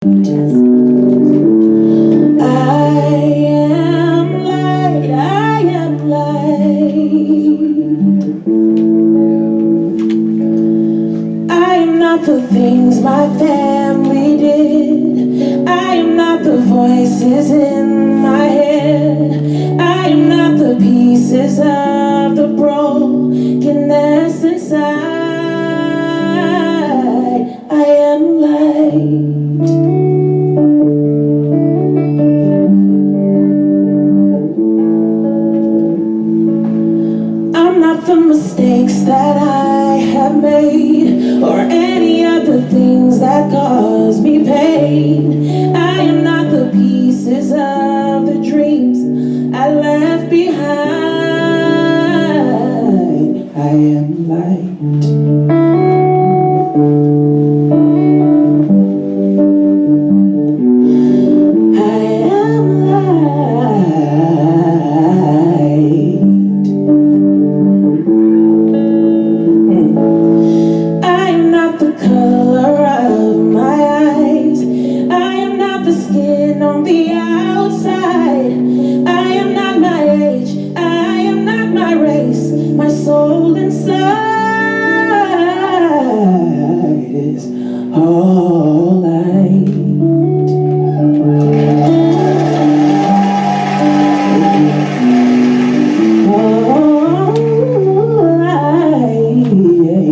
The things my family did. I am not the voices in my head. I am not the pieces of the brokenness inside. I am light. I'm not the mistakes that I have made, or any other things that cause me pain. I am not the pieces of the dreams I left behind. I am light. On the outside, I am not my age, I am not my race, my soul inside is all light. All light, yeah.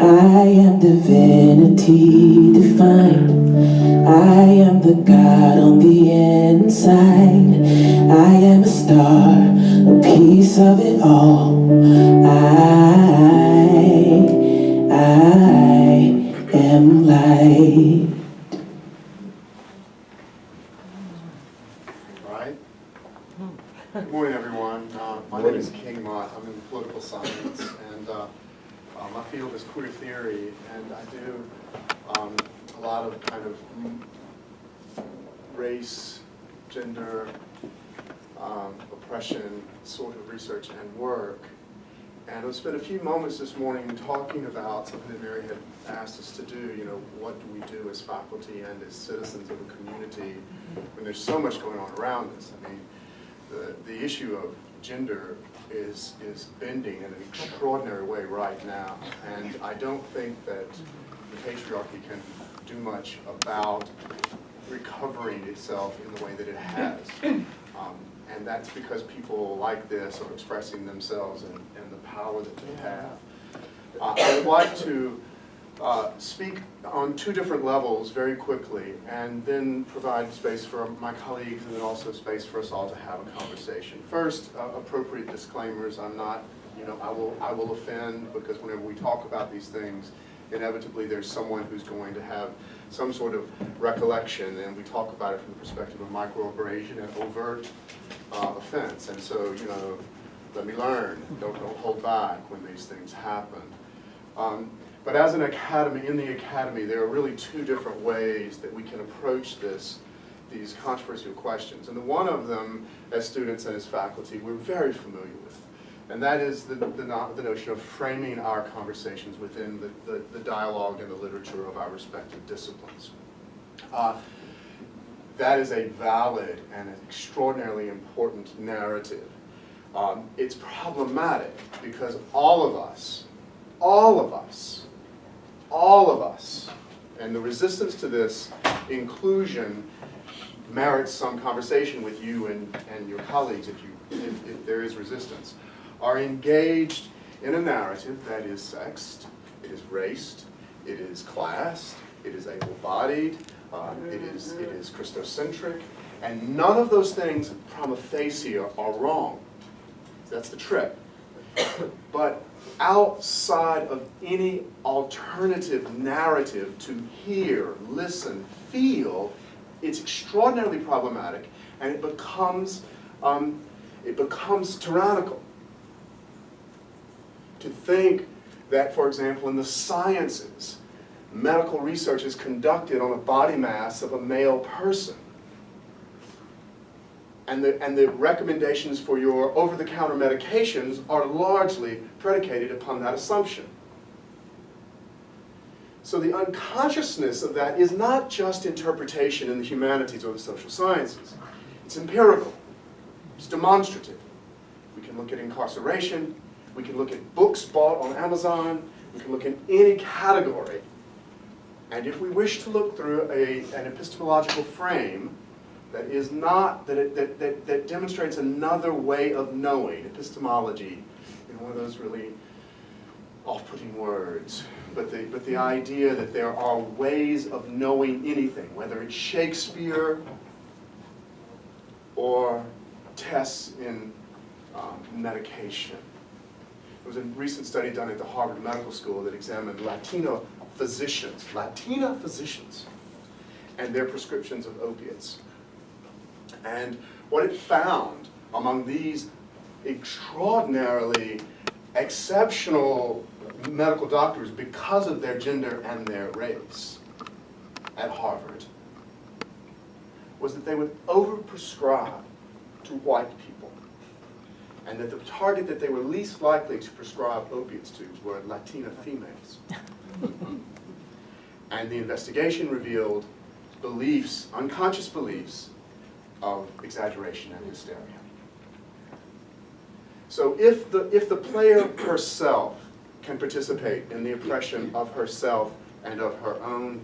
I am divinity defined. I am the God on the inside. I am a star, a piece of it all. I am light. All right. Good morning, everyone. My name is King Mott. I'm in political science, and my field is queer theory, and I do a lot of kind of race, gender, oppression sort of research and work. And I'll spend a few moments this morning talking about something that Mary had asked us to do. You know, what do we do as faculty and as citizens of a community when there's so much going on around us? I mean, the issue of gender is bending in an extraordinary way right now, and I don't think that the patriarchy can do much about recovering itself in the way that it has. And that's because people like this are expressing themselves and the power that they have. I would like to speak on two different levels very quickly, and then provide space for my colleagues, and then also space for us all to have a conversation. First, appropriate disclaimers. I'm not, I will offend, because whenever we talk about these things, inevitably there's someone who's going to have some sort of recollection, and we talk about it from the perspective of microaggression and overt offense. And so, let me learn. Don't hold back when these things happen. But as an academy, in the academy, there are really two different ways that we can approach these controversial questions. And one of them, as students and as faculty, we're very familiar with. And that is the notion of framing our conversations within the dialogue and the literature of our respective disciplines. That is a valid and extraordinarily important narrative. It's problematic because all of us, and the resistance to this inclusion merits some conversation with you and your colleagues if there is resistance, are engaged in a narrative that is sexed, it is raced, it is classed, it is able-bodied, it is Christocentric, and none of those things prima facie are wrong. That's the trick. But outside of any alternative narrative to hear, listen, feel, it's extraordinarily problematic, and it becomes tyrannical. To think that, for example, in the sciences, medical research is conducted on a body mass of a male person. And the recommendations for your over-the-counter medications are largely predicated upon that assumption. So the unconsciousness of that is not just interpretation in the humanities or the social sciences. It's empirical. It's demonstrative. We can look at incarceration. We can look at books bought on Amazon. We can look at any category. And if we wish to look through an epistemological frame that is not, that demonstrates another way of knowing, epistemology, one of those really off-putting words, but the idea that there are ways of knowing anything, whether it's Shakespeare or tests in medication. There was a recent study done at the Harvard Medical School that examined Latina physicians, and their prescriptions of opiates. And what it found among these extraordinarily exceptional medical doctors, because of their gender and their race at Harvard, was that they would overprescribe to white people, and that the target that they were least likely to prescribe opiates to were Latina females. And the investigation revealed beliefs, unconscious beliefs, of exaggeration and hysteria. So if the player herself can participate in the oppression of herself and of her own,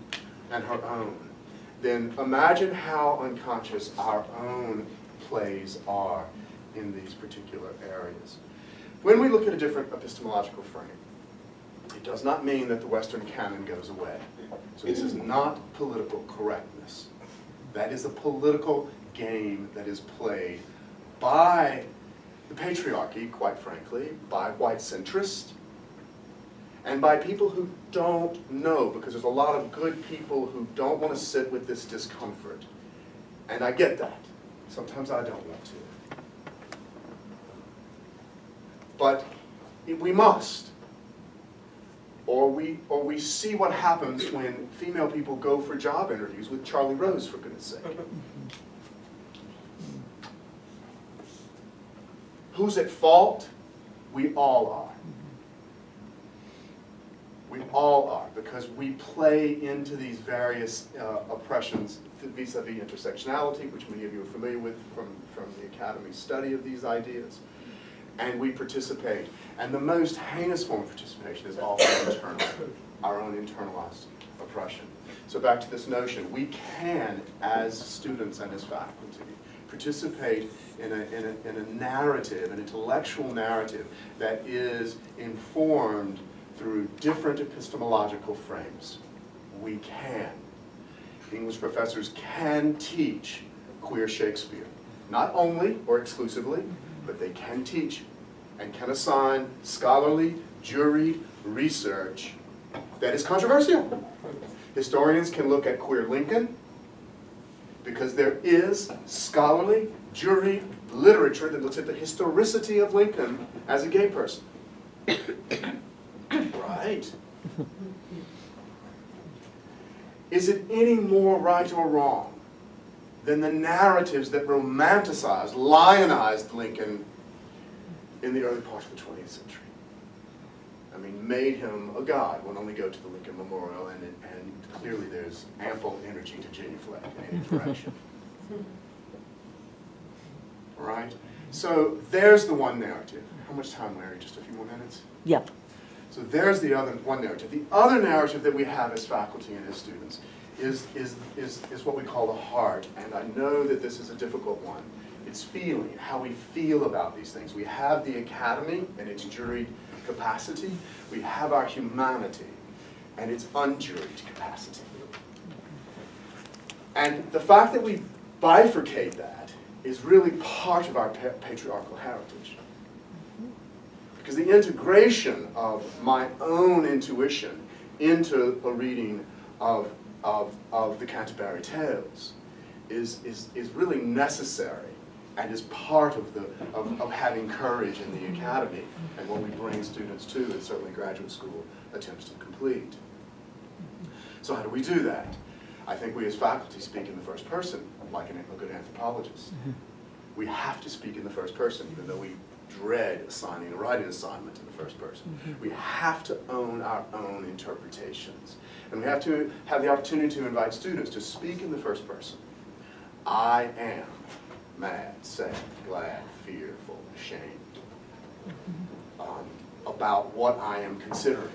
then imagine how unconscious our own plays are in these particular areas. When we look at a different epistemological frame, it does not mean that the Western canon goes away. So this is not political correctness. That is a political game that is played by the patriarchy, quite frankly, by white centrists, and by people who don't know, because there's a lot of good people who don't want to sit with this discomfort. And I get that. Sometimes I don't want to. But we must. Or we see what happens when female people go for job interviews with Charlie Rose, for goodness sake. Who's at fault? We all are. We all are, because we play into these various oppressions vis-a-vis intersectionality, which many of you are familiar with from the Academy's study of these ideas. And we participate. And the most heinous form of participation is often internal, our own internalized oppression. So back to this notion, we can, as students and as faculty, participate in a narrative, an intellectual narrative that is informed through different epistemological frames. We can. English professors can teach queer Shakespeare. Not only or exclusively, but they can teach and can assign scholarly, juried research that is controversial. Historians can look at queer Lincoln, because there is scholarly, juried literature that looks at the historicity of Lincoln as a gay person. Right. Is it any more right or wrong than the narratives that romanticized, lionized Lincoln in the early part of the 20th century? I mean, made him a god. One only go to the Lincoln Memorial, and clearly there's ample energy to genuflect in any direction. All right? So there's the one narrative. How much time, Larry? Just a few more minutes? Yep. So there's the other one narrative. The other narrative that we have as faculty and as students is what we call the heart. And I know that this is a difficult one. It's feeling, how we feel about these things. We have the academy and its juried capacity. We have our humanity and its unjuried capacity. And the fact that we bifurcate that is really part of our patriarchal heritage. Because the integration of my own intuition into a reading of the Canterbury Tales is really necessary and is part of having courage in the academy and what we bring students to, and certainly graduate school attempts to complete. So how do we do that? I think we as faculty speak in the first person, like a good anthropologist. We have to speak in the first person, even though we dread assigning a writing assignment in the first person. We have to own our own interpretations. And we have to have the opportunity to invite students to speak in the first person. I am mad, sad, glad, fearful, ashamed about what I am considering.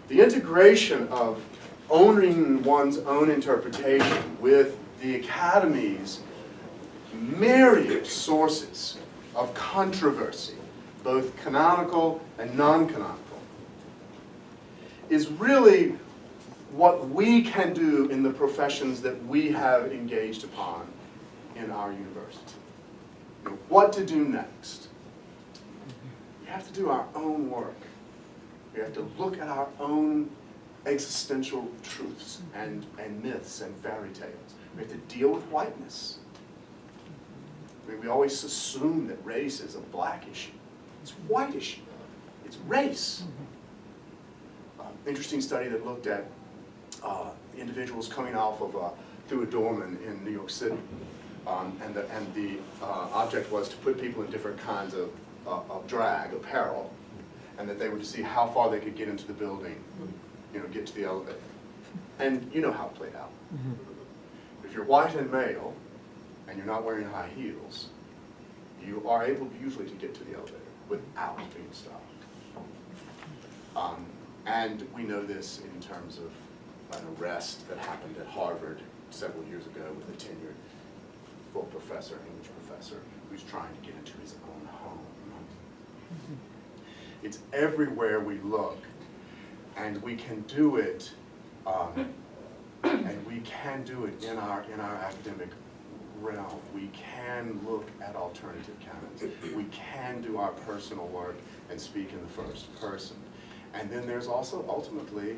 The integration of owning one's own interpretation with the Academy's myriad sources of controversy, both canonical and non-canonical, is really what we can do in the professions that we have engaged upon in our university. You know, what to do next? We have to do our own work. We have to look at our own existential truths and myths and fairy tales. We have to deal with whiteness. I mean, we always assume that race is a black issue. It's a white issue. It's race. Interesting study that looked at individuals coming off of through a doorman in New York City, and the object was to put people in different kinds of drag, apparel, and that they were to see how far they could get into the building, you know, get to the elevator. And you know how it played out. If you're white and male, and you're not wearing high heels, you are able usually to get to the elevator without being stopped. And we know this in terms of an arrest that happened at Harvard several years ago with a tenured full professor, English professor, who's trying to get into his own home. It's everywhere we look, and we can do it, and we can do it in our academic realm. We can look at alternative canons. We can do our personal work and speak in the first person. And then there's also ultimately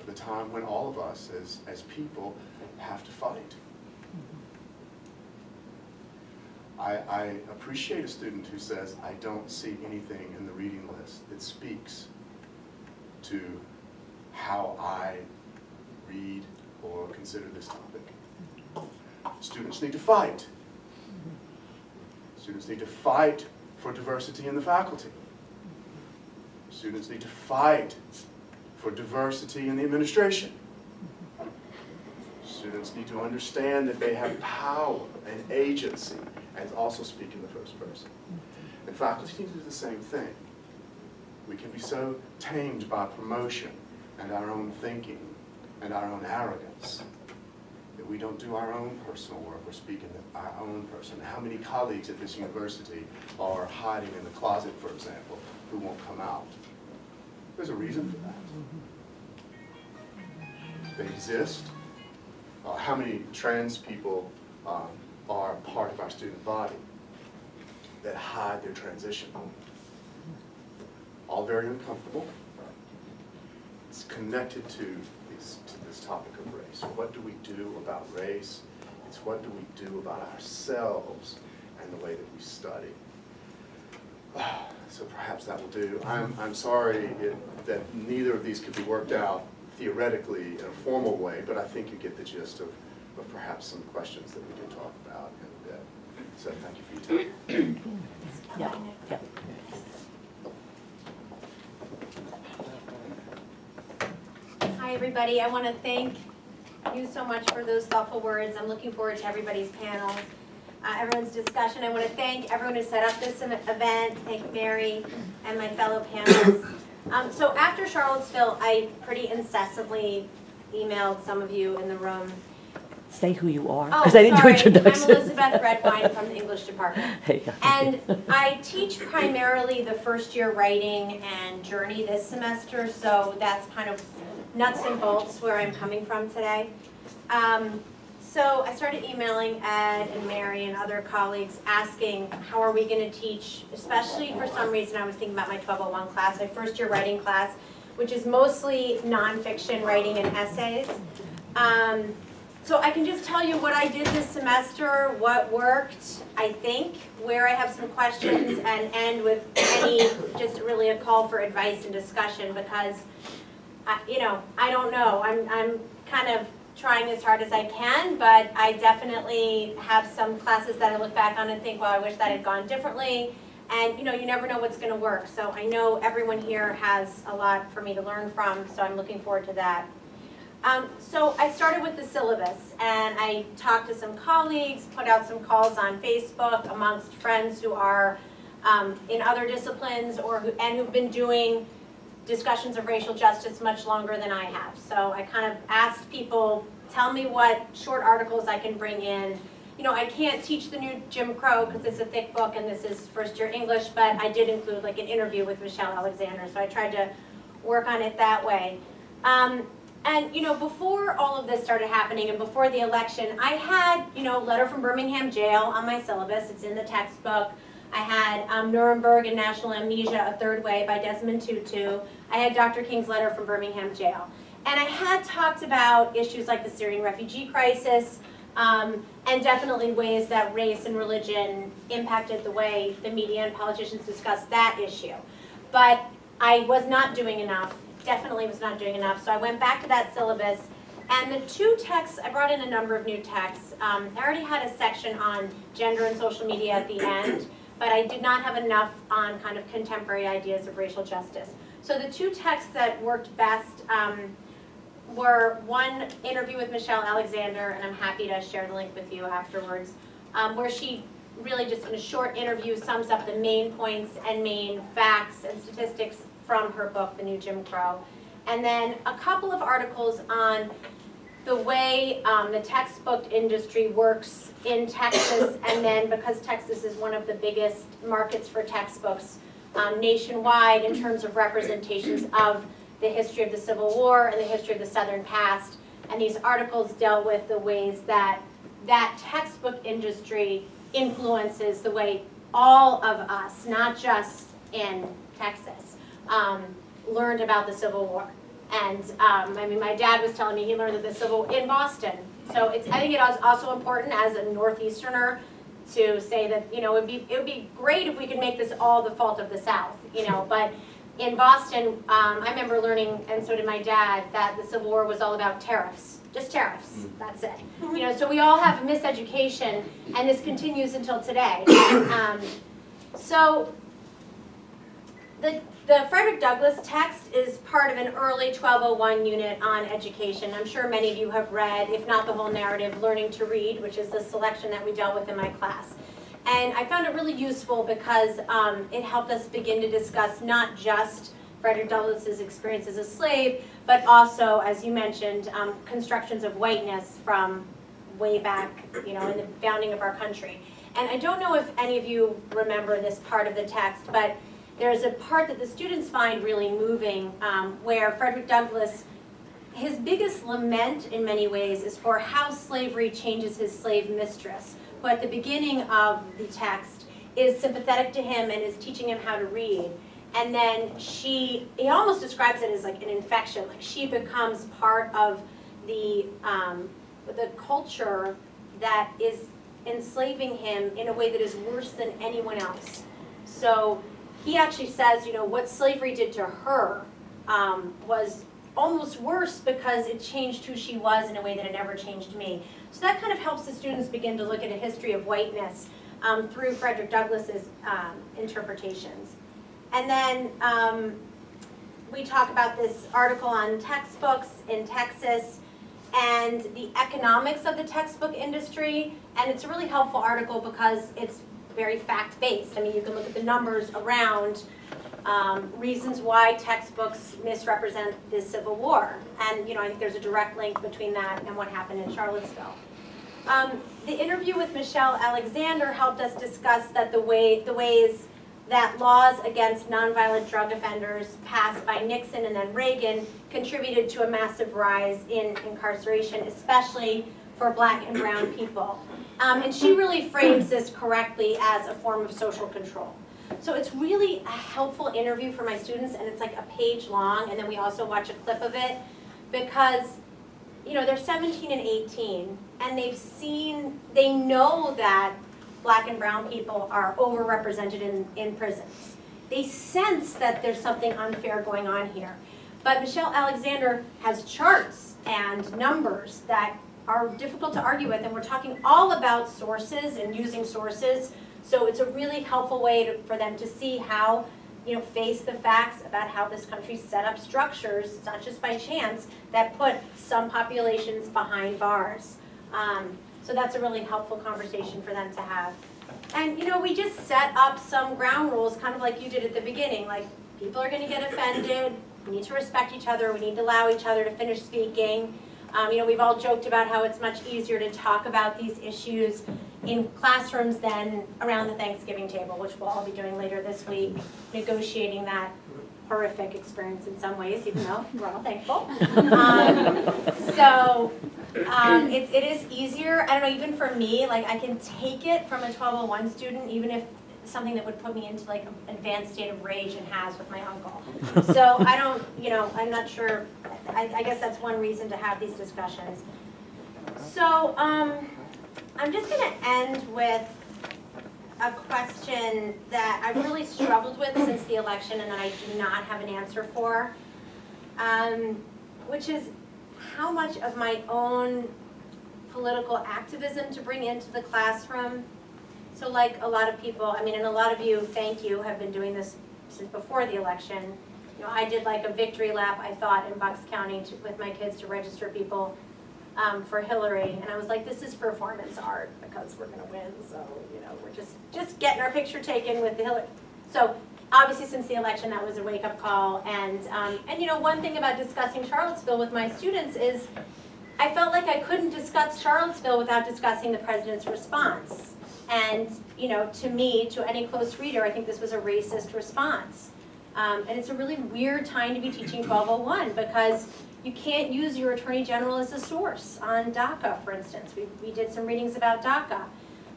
the time when all of us as people have to fight. I appreciate a student who says, I don't see anything in the reading list that speaks to how I read or consider this topic. Students need to fight. Students need to fight for diversity in the faculty. Students need to fight for diversity in the administration. Students need to understand that they have power and agency and also speak in the first person. And faculty need to do the same thing. We can be so tamed by promotion and our own thinking and our own arrogance that we don't do our own personal work or speak in our own person. How many colleagues at this university are hiding in the closet, for example, who won't come out? There's a reason for that. They exist. How many trans people are part of our student body that hide their transition? All very uncomfortable. It's connected to this topic of race. What do we do about race? It's what do we do about ourselves and the way that we study. So perhaps that will do. I'm sorry that neither of these could be worked out theoretically in a formal way, but I think you get the gist of perhaps some questions that we did talk about in a bit. So thank you for your time. Yeah. Hi, everybody. I want to thank you so much for those thoughtful words. I'm looking forward to everybody's panel, everyone's discussion. I want to thank everyone who set up this event, thank Mary and my fellow panelists. So after Charlottesville, I pretty incessantly emailed some of you in the room. Say who you are, Oh, because I didn't do sorry. introductions. I'm Elizabeth Redwine from the English department. Hey. And I teach primarily the first year writing and journey this semester, so that's kind of nuts and bolts where I'm coming from today. So I started emailing Ed and Mary and other colleagues asking how are we going to teach, especially for some reason I was thinking about my 1201 class, my first year writing class, which is mostly nonfiction writing and essays. So I can just tell you what I did this semester, what worked, I think, where I have some questions, and end with just really a call for advice and discussion, because, I don't know. I'm kind of trying as hard as I can, but I definitely have some classes that I look back on and think, well, I wish that had gone differently. And you know, you never know what's going to work. So I know everyone here has a lot for me to learn from, so I'm looking forward to that. So I started with the syllabus, and I talked to some colleagues, put out some calls on Facebook amongst friends who are in other disciplines and who've been doing discussions of racial justice much longer than I have. So I kind of asked people, tell me what short articles I can bring in. You know, I can't teach the new Jim Crow because it's a thick book and this is first year English, but I did include like an interview with Michelle Alexander, so I tried to work on it that way. And you know, before all of this started happening and before the election, I had, you know, Letter from Birmingham Jail on my syllabus. It's in the textbook. I had Nuremberg and National Amnesia, A Third Way by Desmond Tutu. I had Dr. King's Letter from Birmingham Jail. And I had talked about issues like the Syrian refugee crisis, and definitely ways that race and religion impacted the way the media and politicians discussed that issue. But I was not doing enough, definitely was not doing enough, so I went back to that syllabus. And the two texts, I brought in a number of new texts. I already had a section on gender and social media at the end, but I did not have enough on kind of contemporary ideas of racial justice. So the two texts that worked best were one interview with Michelle Alexander, and I'm happy to share the link with you afterwards, where she really just in a short interview sums up the main points and main facts and statistics from her book, The New Jim Crow. And then a couple of articles on the way the textbook industry works in Texas, and then because Texas is one of the biggest markets for textbooks nationwide in terms of representations of the history of the Civil War and the history of the Southern past. And these articles dealt with the ways that that textbook industry influences the way all of us, not just in Texas, learned about the Civil War. And I mean, my dad was telling me he learned that the Civil War in Boston. So I think it was also important as a Northeasterner to say that, you know, it would be great if we could make this all the fault of the South, you know, but in Boston, I remember learning, and so did my dad, that the Civil War was all about tariffs. Just tariffs, that's it. You know, so we all have a miseducation, and this continues until today. So the Frederick Douglass text is part of an early 1201 unit on education. I'm sure many of you have read, if not the whole narrative, Learning to Read, which is the selection that we dealt with in my class. And I found it really useful because it helped us begin to discuss not just Frederick Douglass's experience as a slave, but also, as you mentioned, constructions of whiteness from way back, you know, in the founding of our country. And I don't know if any of you remember this part of the text, but there's a part that the students find really moving where Frederick Douglass, his biggest lament in many ways is for how slavery changes his slave mistress, who at the beginning of the text is sympathetic to him and is teaching him how to read. And then he almost describes it as like an infection, like she becomes part of the culture that is enslaving him in a way that is worse than anyone else. So he actually says, you know, what slavery did to her was almost worse because it changed who she was in a way that it never changed me. So that kind of helps the students begin to look at a history of whiteness through Frederick Douglass's interpretations. And then we talk about this article on textbooks in Texas and the economics of the textbook industry. And it's a really helpful article because it's very fact-based. I mean, you can look at the numbers around reasons why textbooks misrepresent the Civil War. And, you know, I think there's a direct link between that and what happened in Charlottesville. The interview with Michelle Alexander helped us discuss that the ways that laws against nonviolent drug offenders passed by Nixon and then Reagan contributed to a massive rise in incarceration, especially for Black and brown people. And she really frames this correctly as a form of social control. So it's really a helpful interview for my students, and it's like a page long, and then we also watch a clip of it, because, you know, they're 17 and 18, and they know that Black and brown people are overrepresented in prisons. They sense that there's something unfair going on here. But Michelle Alexander has charts and numbers that are difficult to argue with, and we're talking all about sources and using sources. So it's a really helpful way for them to see how, face the facts about how this country set up structures, it's not just by chance, that put some populations behind bars. So that's a really helpful conversation for them to have. And we just set up some ground rules, kind of like you did at the beginning, like people are gonna get offended, we need to respect each other, we need to allow each other to finish speaking. We've all joked about how it's much easier to talk about these issues in classrooms than around the Thanksgiving table, which we'll all be doing later this week, negotiating that horrific experience in some ways, even though we're all thankful. It is easier, I don't know, even for me, like I can take it from a 1201 student, even if it's something that would put me into like an advanced state of rage and has with my uncle. So I don't, I'm not sure, I guess that's one reason to have these discussions. So I'm just gonna end with a question that I've really struggled with since the election and that I do not have an answer for, which is how much of my own political activism to bring into the classroom. So like a lot of people, and a lot of you, thank you, have been doing this since before the election. I did like a victory lap, I thought, in Bucks County with my kids to register people for Hillary, and I was like, this is performance art because we're gonna win, so we're just getting our picture taken with the Hillary. So obviously since the election that was a wake-up call, and one thing about discussing Charlottesville with my students is I felt like I couldn't discuss Charlottesville without discussing the president's response. And to me, to any close reader, I think this was a racist response. And it's a really weird time to be teaching 1201 because you can't use your attorney general as a source on DACA, for instance. We did some readings about DACA.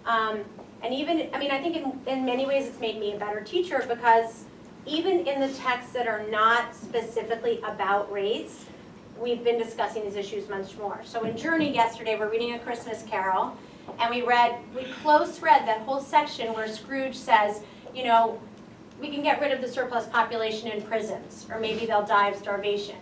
And even, I think in many ways it's made me a better teacher because even in the texts that are not specifically about race, we've been discussing these issues much more. So in Journey yesterday, we're reading A Christmas Carol, and we close read that whole section where Scrooge says, we can get rid of the surplus population in prisons, or maybe they'll die of starvation.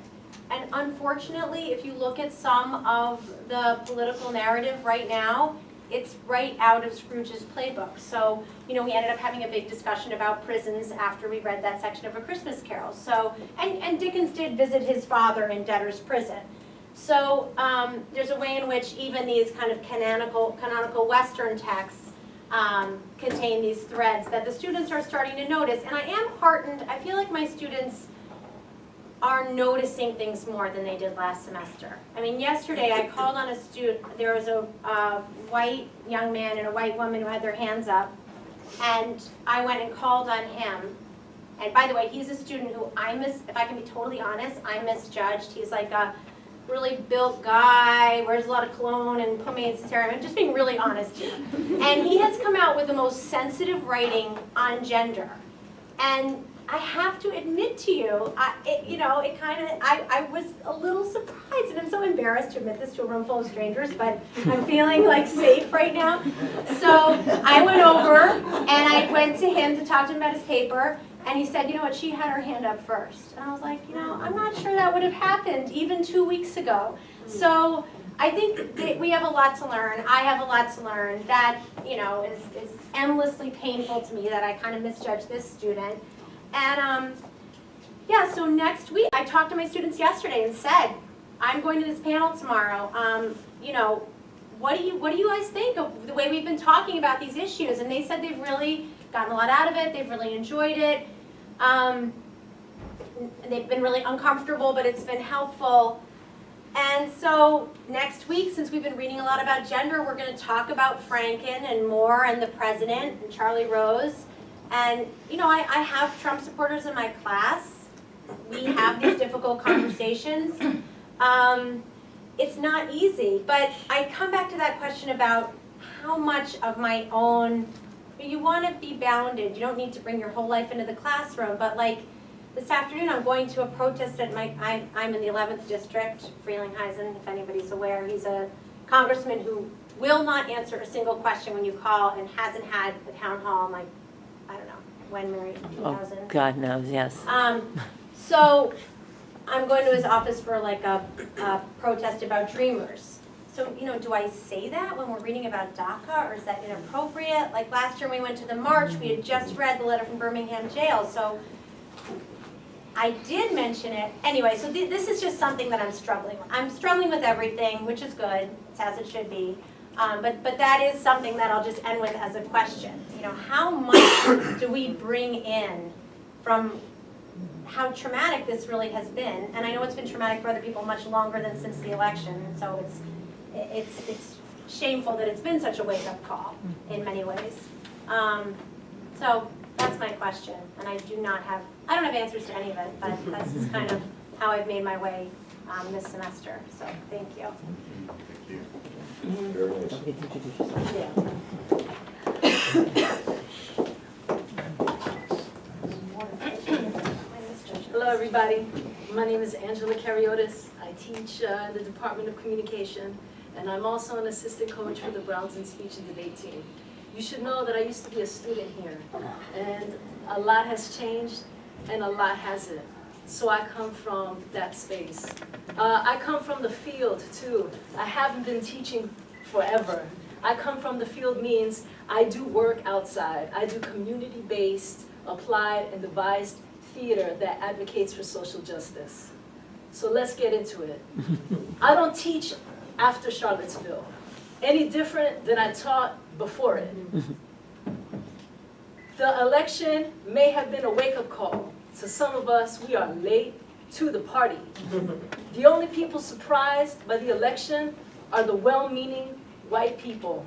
And unfortunately, if you look at some of the political narrative right now, it's right out of Scrooge's playbook. So, we ended up having a big discussion about prisons after we read that section of A Christmas Carol. So, and Dickens did visit his father in debtor's prison. So, there's a way in which even these kind of canonical Western texts contain these threads that the students are starting to notice. And I am heartened. I feel like my students are noticing things more than they did last semester. Yesterday I called on a student, there was a white young man and a white woman who had their hands up, and I went and called on him. And by the way, he's a student who if I can be totally honest, I misjudged. He's like a really built guy, wears a lot of cologne and pomade and serum. I'm just being really honest here. And he has come out with the most sensitive writing on gender. And I have to admit to you, I was a little surprised, and I'm so embarrassed to admit this to a room full of strangers, but I'm feeling like safe right now. So I went over and I went to him to talk to him about his paper, and he said, she had her hand up first. And I was like, I'm not sure that would have happened even 2 weeks ago. So I think that we have a lot to learn. I have a lot to learn. That, is endlessly painful to me that I kind of misjudged this student. And so next week, I talked to my students yesterday and said, I'm going to this panel tomorrow. What do you guys think of the way we've been talking about these issues? And they said they've really gotten a lot out of it. They've really enjoyed it. They've been really uncomfortable, but it's been helpful. And so next week, since we've been reading a lot about gender, we're going to talk about Franken and Moore and the president and Charlie Rose. And, I have Trump supporters in my class. We have these difficult conversations. It's not easy, but I come back to that question about how much of my own, you want to be bounded. You don't need to bring your whole life into the classroom, but like this afternoon I'm going to a protest at I'm in the 11th district, Frelinghuysen, if anybody's aware. He's a congressman who will not answer a single question when you call and hasn't had the town hall in when, Mary? 2000? Oh, God knows, yes. So I'm going to his office for like a protest about Dreamers. So, do I say that when we're reading about DACA, or is that inappropriate? Like last year when we went to the march, we had just read the letter from Birmingham jail, so I did mention it. Anyway, so this is just something that I'm struggling with. I'm struggling with everything, which is good. It's as it should be. But that is something that I'll just end with as a question. How much do we bring in from how traumatic this really has been? And I know it's been traumatic for other people much longer than since the election. So it's shameful that it's been such a wake-up call in many ways. So that's my question, and I don't have answers to any of it, but that's just kind of how I've made my way this semester. So thank you. Thank you. Very nice. Don't get to introduce yourself. Hello, everybody. My name is Angela Cariotis. I teach in the Department of Communication, and I'm also an assistant coach for the Browns in Speech and Debate team. You should know that I used to be a student here, and a lot has changed, and a lot hasn't. So I come from that space. I come from the field, too. I haven't been teaching forever. I come from the field means I do work outside. I do community-based, applied, and devised theater that advocates for social justice. So let's get into it. I don't teach after Charlottesville, any different than I taught before it. The election may have been a wake-up call. To some of us, we are late to the party. The only people surprised by the election are the well-meaning white people.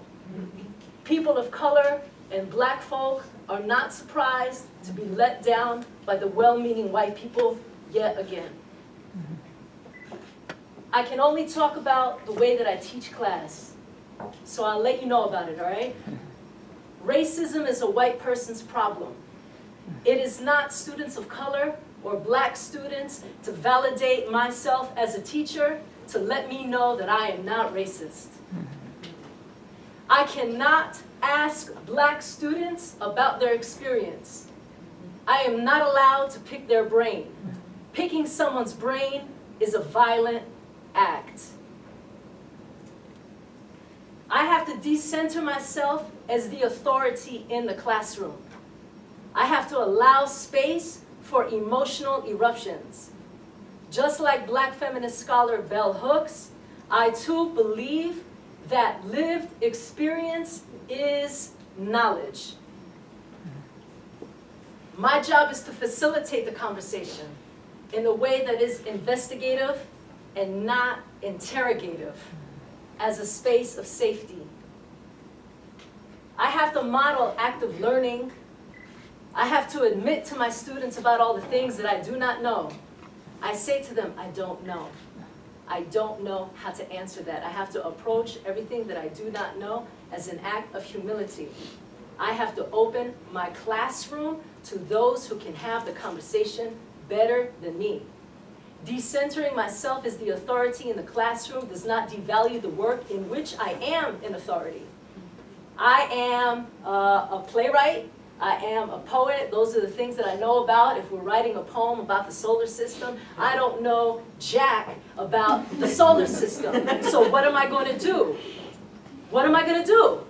People of color and black folk are not surprised to be let down by the well-meaning white people yet again. I can only talk about the way that I teach class, so I'll let you know about it, all right? Racism is a white person's problem. It is not students of color or black students to validate myself as a teacher to let me know that I am not racist. I cannot ask black students about their experience. I am not allowed to pick their brain. Picking someone's brain is a violent act. I have to decenter myself as the authority in the classroom. I have to allow space for emotional eruptions. Just like Black feminist scholar Bell Hooks, I too believe that lived experience is knowledge. My job is to facilitate the conversation in a way that is investigative and not interrogative, as a space of safety. I have to model active learning. I have to admit to my students about all the things that I do not know. I say to them, I don't know. I don't know how to answer that. I have to approach everything that I do not know as an act of humility. I have to open my classroom to those who can have the conversation better than me. Decentering myself as the authority in the classroom does not devalue the work in which I am an authority. I am a playwright. I am a poet. Those are the things that I know about. If we're writing a poem about the solar system, I don't know jack about the solar system. So what am I going to do? What am I going to do?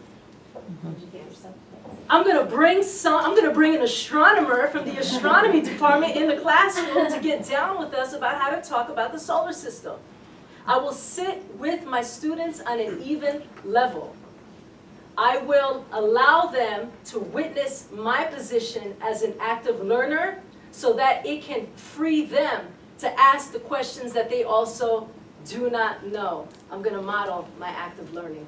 I'm going to bring an astronomer from the astronomy department in the classroom to get down with us about how to talk about the solar system. I will sit with my students on an even level. I will allow them to witness my position as an active learner so that it can free them to ask the questions that they also do not know. I'm going to model my active learning.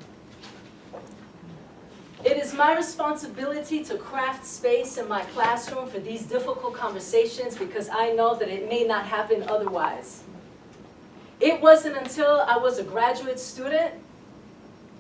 It is my responsibility to craft space in my classroom for these difficult conversations because I know that it may not happen otherwise. It wasn't until I was a graduate student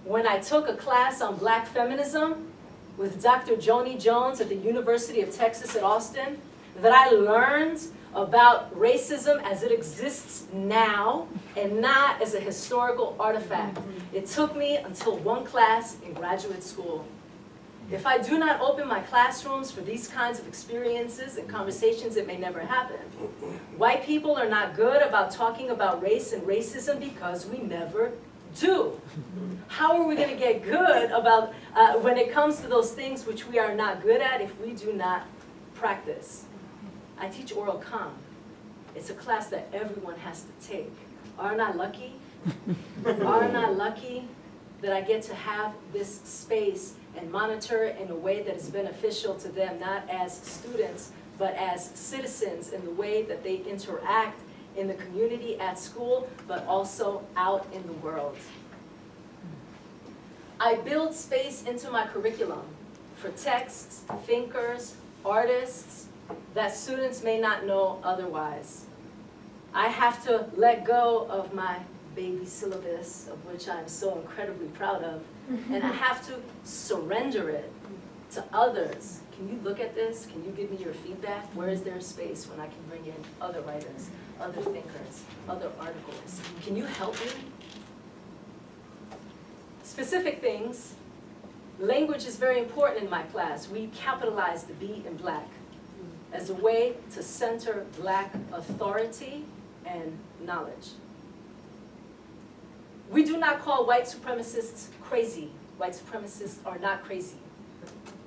when I took a class on Black feminism with Dr. Joni Jones at the University of Texas at Austin that I learned about racism as it exists now and not as a historical artifact. It took me until one class in graduate school. If I do not open my classrooms for these kinds of experiences and conversations, it may never happen. White people are not good about talking about race and racism because we never do. How are we going to get good about when it comes to those things which we are not good at if we do not practice? I teach oral comm. It's a class that everyone has to take. Aren't I lucky? Aren't I lucky that I get to have this space and monitor in a way that is beneficial to them, not as students, but as citizens in the way that they interact in the community at school, but also out in the world. I build space into my curriculum for texts, thinkers, artists that students may not know otherwise. I have to let go of my baby syllabus, of which I'm so incredibly proud of, and I have to surrender it to others. Can you look at this? Can you give me your feedback? Where is there a space when I can bring in other writers, other thinkers, other articles? Can you help me? Specific things. Language is very important in my class. We capitalize the B in black as a way to center black authority and knowledge. We do not call white supremacists crazy. White supremacists are not crazy.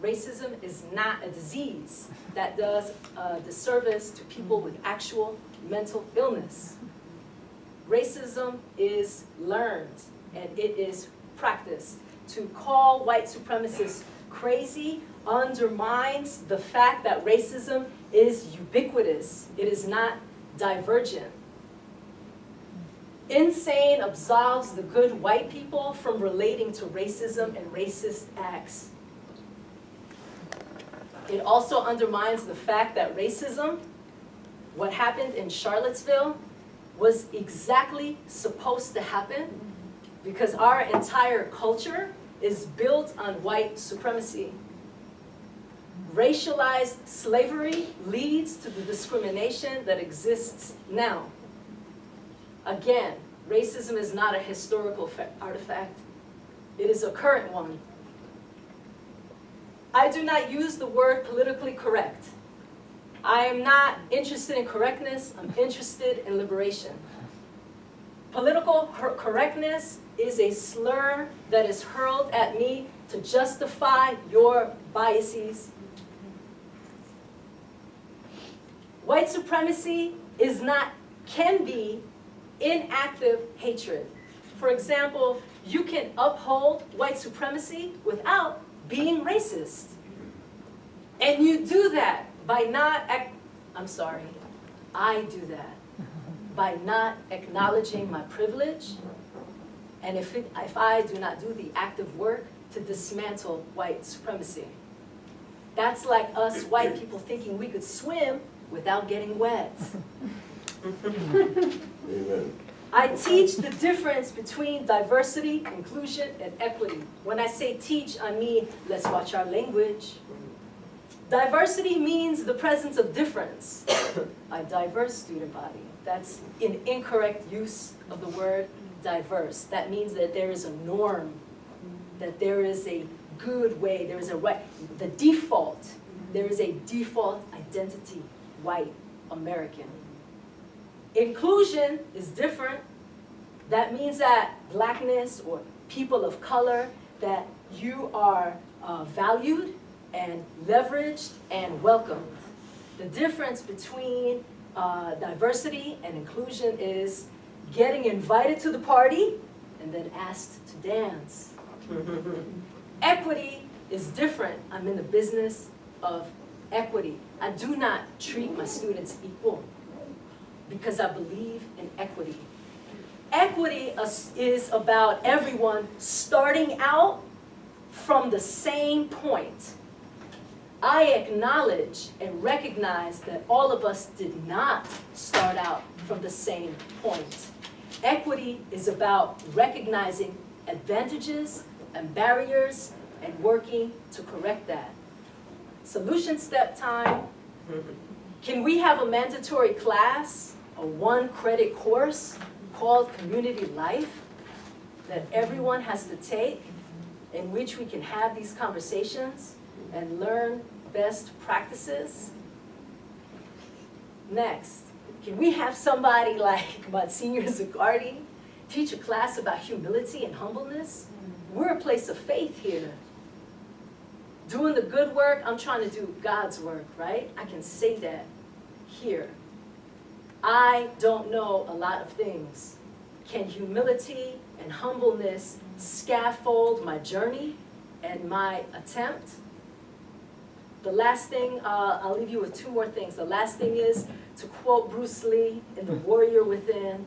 Racism is not a disease that does a disservice to people with actual mental illness. Racism is learned and it is practiced. To call white supremacists crazy undermines the fact that racism is ubiquitous. It is not divergent. Insane absolves the good white people from relating to racism and racist acts. It also undermines the fact that racism, what happened in Charlottesville, was exactly supposed to happen because our entire culture is built on white supremacy. Racialized slavery leads to the discrimination that exists now. Again, racism is not a historical artifact. It is a current one. I do not use the word politically correct. I am not interested in correctness. I'm interested in liberation. Political correctness is a slur that is hurled at me to justify your biases. White supremacy is not, can be, inactive hatred. For example, you can uphold white supremacy without being racist. And you do that by not, I do that by not acknowledging my privilege, and if I do not do the active work to dismantle white supremacy. That's like us white people thinking we could swim without getting wet. Amen. I teach the difference between diversity, inclusion, and equity. When I say teach, I mean let's watch our language. Diversity means the presence of difference. A diverse student body. That's an incorrect use of the word diverse. That means that there is a norm, that there is a good way, there is a right, the default, there is a default identity, white American. Inclusion is different. That means that blackness or people of color, that you are valued and leveraged and welcomed. The difference between diversity and inclusion is getting invited to the party and then asked to dance. Equity is different. I'm in the business of equity. I do not treat my students equal because I believe in equity. Equity is about everyone starting out from the same point. I acknowledge and recognize that all of us did not start out from the same point. Equity is about recognizing advantages and barriers and working to correct that. Solution step time. Can we have a mandatory class, a 1-credit course called Community Life that everyone has to take in which we can have these conversations and learn best practices? Next, can we have somebody like Monsignor Zaccardi teach a class about humility and humbleness? We're a place of faith here. Doing the good work, I'm trying to do God's work, right? I can say that here. I don't know a lot of things. Can humility and humbleness scaffold my journey and my attempt? The last thing, I'll leave you with two more things. The last thing is, to quote Bruce Lee in The Warrior Within,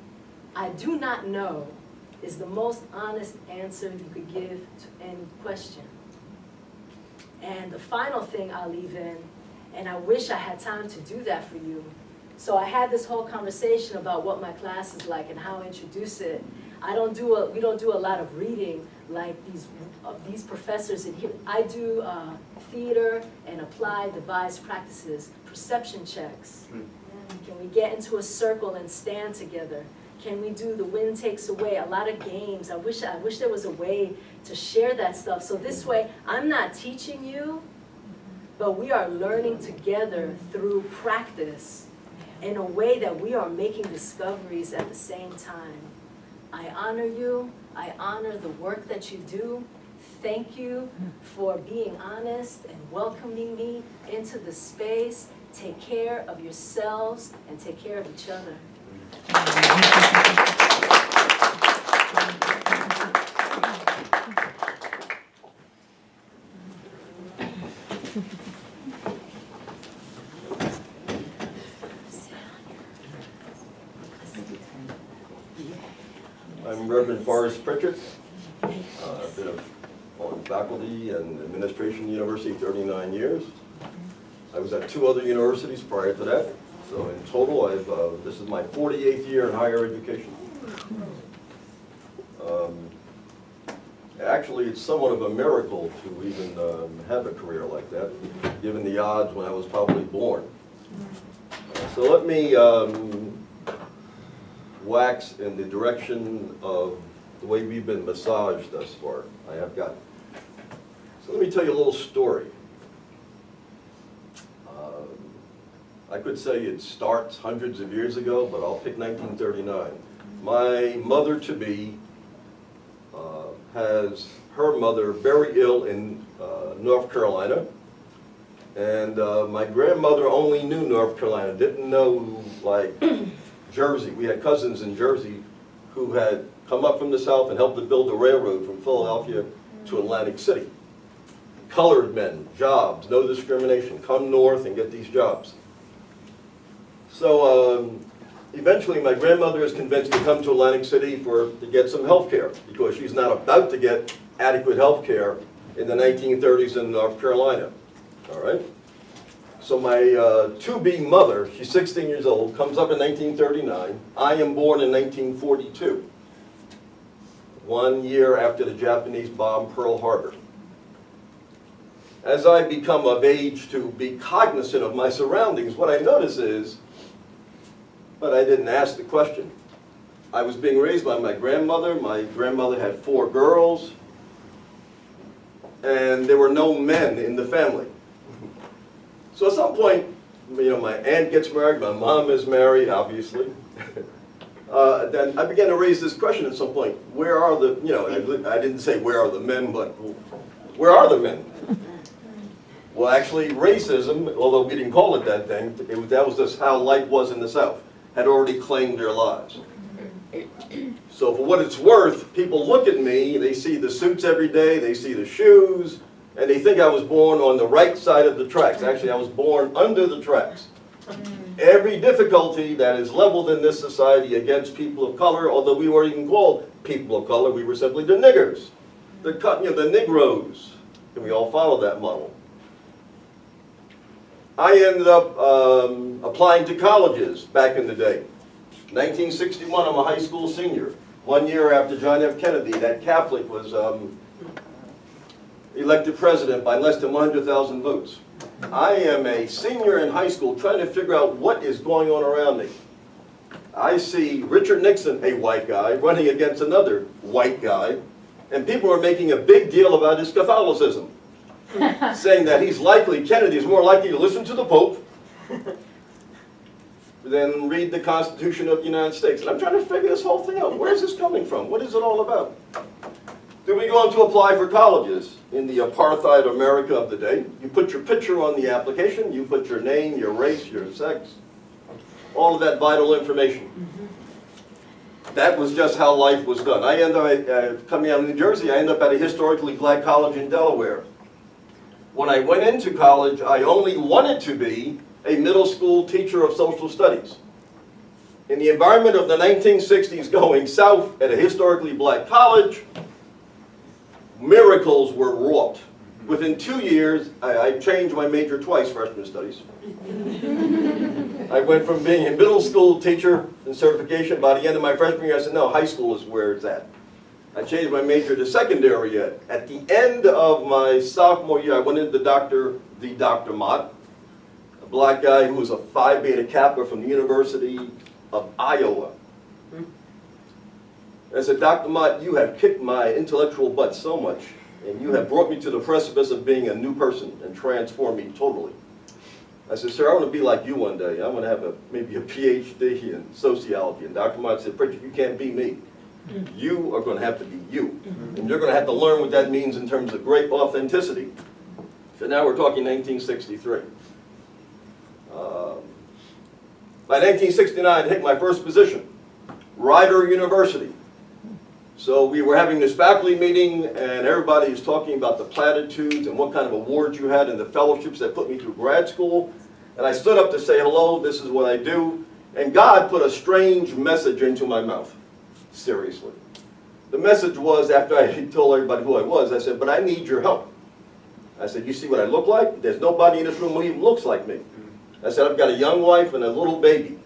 I do not know is the most honest answer you could give to any question. And the final thing I'll leave in, and I wish I had time to do that for you. So I had this whole conversation about what my class is like and how I introduce it. We don't do a lot of reading like these professors in here. I do theater and applied devised practices, perception checks. Can we get into a circle and stand together? Can we do the wind takes away? A lot of games. I wish there was a way to share that stuff. So this way, I'm not teaching you, but we are learning together through practice in a way that we are making discoveries at the same time. I honor you. I honor the work that you do. Thank you for being honest and welcoming me into the space. Take care of yourselves and take care of each other. I'm Reverend Forrest Pritchett. I've been on faculty and administration at the university 39 years. I was at 2 other universities prior to that. So in total, this is my 48th year in higher education. Actually, it's somewhat of a miracle to even have a career like that, given the odds when I was probably born. So let me wax in the direction of the way we've been massaged thus far. I have got. So let me tell you a little story. I could say it starts hundreds of years ago, but I'll pick 1939. My mother-to-be has her mother very ill in North Carolina, and my grandmother only knew North Carolina, didn't know like Jersey. We had cousins in Jersey who had come up from the south and helped to build the railroad from Philadelphia to Atlantic City. Colored men, jobs, no discrimination, come north and get these jobs. So eventually my grandmother is convinced to come to Atlantic City to get some health care, because she's not about to get adequate health care in the 1930s in North Carolina. All right? So my to-be mother, she's 16 years old, comes up in 1939. I am born in 1942, 1 year after the Japanese bombed Pearl Harbor. As I become of age to be cognizant of my surroundings, what I notice is, but I didn't ask the question. I was being raised by my grandmother. My grandmother had 4 girls, and there were no men in the family. So at some point, my aunt gets married, my mom is married, obviously. Then I began to raise this question at some point. Where are the, I didn't say where are the men, but where are the men? Well, actually, racism, although we didn't call it that then, that was just how life was in the South, had already claimed their lives. So for what it's worth, people look at me, they see the suits every day, they see the shoes, and they think I was born on the right side of the tracks. Actually, I was born under the tracks. Every difficulty that is leveled in this society against people of color, although we weren't even called people of color, we were simply the niggers, the Negroes. And we all follow that model. I ended up applying to colleges back in the day. 1961, I'm a high school senior. 1 year after John F. Kennedy, that Catholic was elected president by less than 100,000 votes. I am a senior in high school trying to figure out what is going on around me. I see Richard Nixon, a white guy, running against another white guy, And people are making a big deal about his Catholicism, saying that Kennedy is more likely to listen to the Pope than read the Constitution of the United States. And I'm trying to figure this whole thing out. Where is this coming from? What is it all about? Then we go on to apply for colleges in the apartheid America of the day. You put your picture on the application, you put your name, your race, your sex, all of that vital information. That was just how life was done. I ended up, coming out of New Jersey, I ended up at a historically black college in Delaware. When I went into college, I only wanted to be a middle school teacher of social studies. In the environment of the 1960s going south at a historically black college, miracles were wrought. Within 2 years, I changed my major twice, freshman studies. I went from being a middle school teacher in certification. By the end of my freshman year, I said, no, high school is where it's at. I changed my major to secondary ed. At the end of my sophomore year, I went into Dr. Mott, a black guy who was a Phi Beta Kappa from the University of Iowa. I said, Dr. Mott, you have kicked my intellectual butt so much, and you have brought me to the precipice of being a new person and transformed me totally. I said, sir, I want to be like you one day. I want to have maybe a PhD in sociology. And Dr. Mott said, Pritchard, you can't be me. You are going to have to be you. And you're going to have to learn what that means in terms of great authenticity. So now we're talking 1963. By 1969, I hit my first position, Rider University. So we were having this faculty meeting, and everybody is talking about the platitudes and what kind of awards you had and the fellowships that put me through grad school. And I stood up to say, hello, this is what I do. And God put a strange message into my mouth. Seriously. The message was, after I told everybody who I was, I said, but I need your help. I said, you see what I look like? There's nobody in this room who even looks like me. I said, I've got a young wife and a little baby.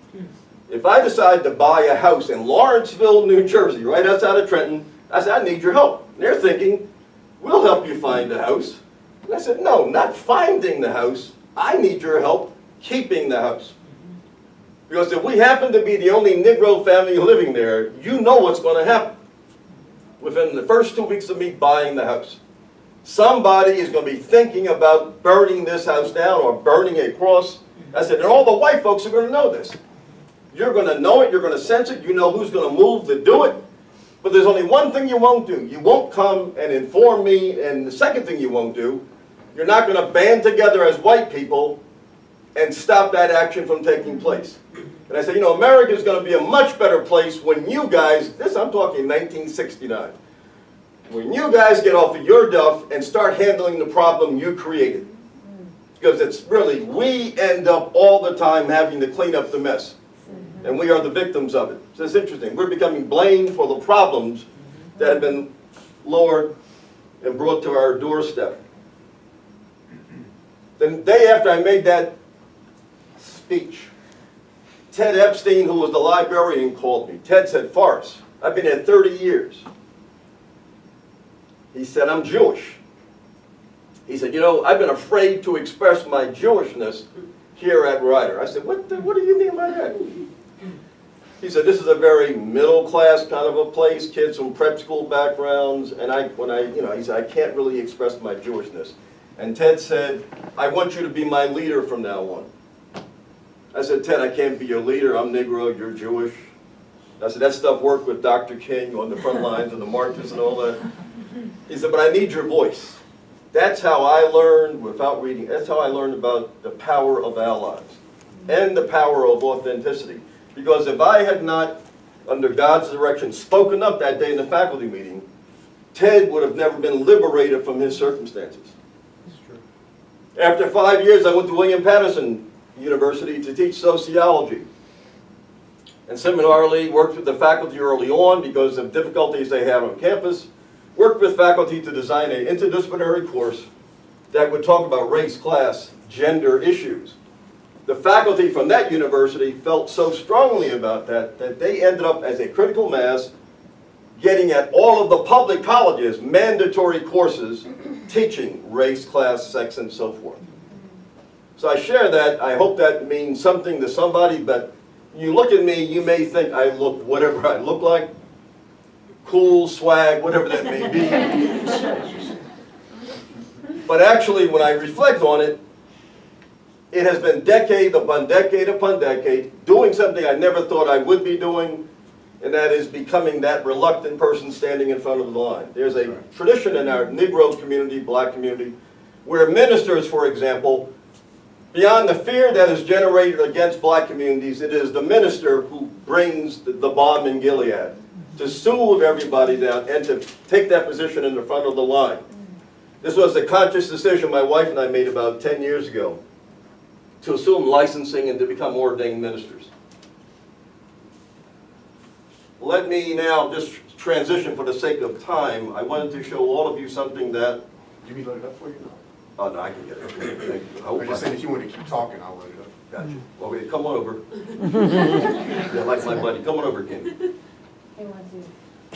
If I decide to buy a house in Lawrenceville, New Jersey, right outside of Trenton, I said, I need your help. And they're thinking, we'll help you find a house. And I said, no, not finding the house. I need your help keeping the house. Because if we happen to be the only Negro family living there, you know what's going to happen. Within the first 2 weeks of me buying the house, somebody is going to be thinking about burning this house down or burning a cross. I said, and all the white folks are going to know this. You're going to know it, you're going to sense it, you know who's going to move to do it. But there's only one thing you won't do. You won't come and inform me, and the second thing you won't do, you're not going to band together as white people and stop that action from taking place. And I said, you know, America is going to be a much better place when you guys, I'm talking 1969, when you guys get off of your duff and start handling the problem you created. Because it's really, we end up all the time having to clean up the mess. And we are the victims of it. So it's interesting. We're becoming blamed for the problems that have been lowered and brought to our doorstep. The day after I made that speech, Ted Epstein, who was the librarian, called me. Ted said, Forrest, I've been here 30 years. He said, I'm Jewish. He said, you know, I've been afraid to express my Jewishness here at Rider. I said, what do you mean by that? He said, this is a very middle-class kind of a place, kids from prep school backgrounds, and he said, I can't really express my Jewishness. And Ted said, I want you to be my leader from now on. I said, Ted, I can't be your leader. I'm Negro, you're Jewish. I said, that stuff worked with Dr. King on the front lines and the marches and all that. He said, but I need your voice. That's how I learned, without reading, that's how I learned about the power of allies and the power of authenticity. Because if I had not, under God's direction, spoken up that day in the faculty meeting, Ted would have never been liberated from his circumstances. That's true. After 5 years, I went to William Patterson University to teach sociology. And similarly, worked with the faculty early on because of difficulties they had on campus. Worked with faculty to design an interdisciplinary course that would talk about race, class, gender issues. The faculty from that university felt so strongly about that they ended up as a critical mass getting at all of the public colleges mandatory courses teaching race, class, sex, and so forth. So I share that. I hope that means something to somebody, but you look at me, you may think I look whatever I look like. cool, swag, whatever that may be. But actually, when I reflect on it, it has been decade upon decade upon decade doing something I never thought I would be doing, and that is becoming that reluctant person standing in front of the line. There's a tradition in our Negro community, black community, where ministers, for example, beyond the fear that is generated against black communities, it is the minister who brings the bomb in Gilead to soothe everybody down and to take that position in the front of the line. This was a conscious decision my wife and I made about 10 years ago to assume licensing and to become ordained ministers. Let me now just transition for the sake of time. I wanted to show all of you something that... You mean load it up for you? Oh, no, I can get it. Thank you. I'm just saying if you want to keep talking, I'll load it up. Gotcha. Well, wait, come on over. Yeah, like my buddy. Come on over, Kim.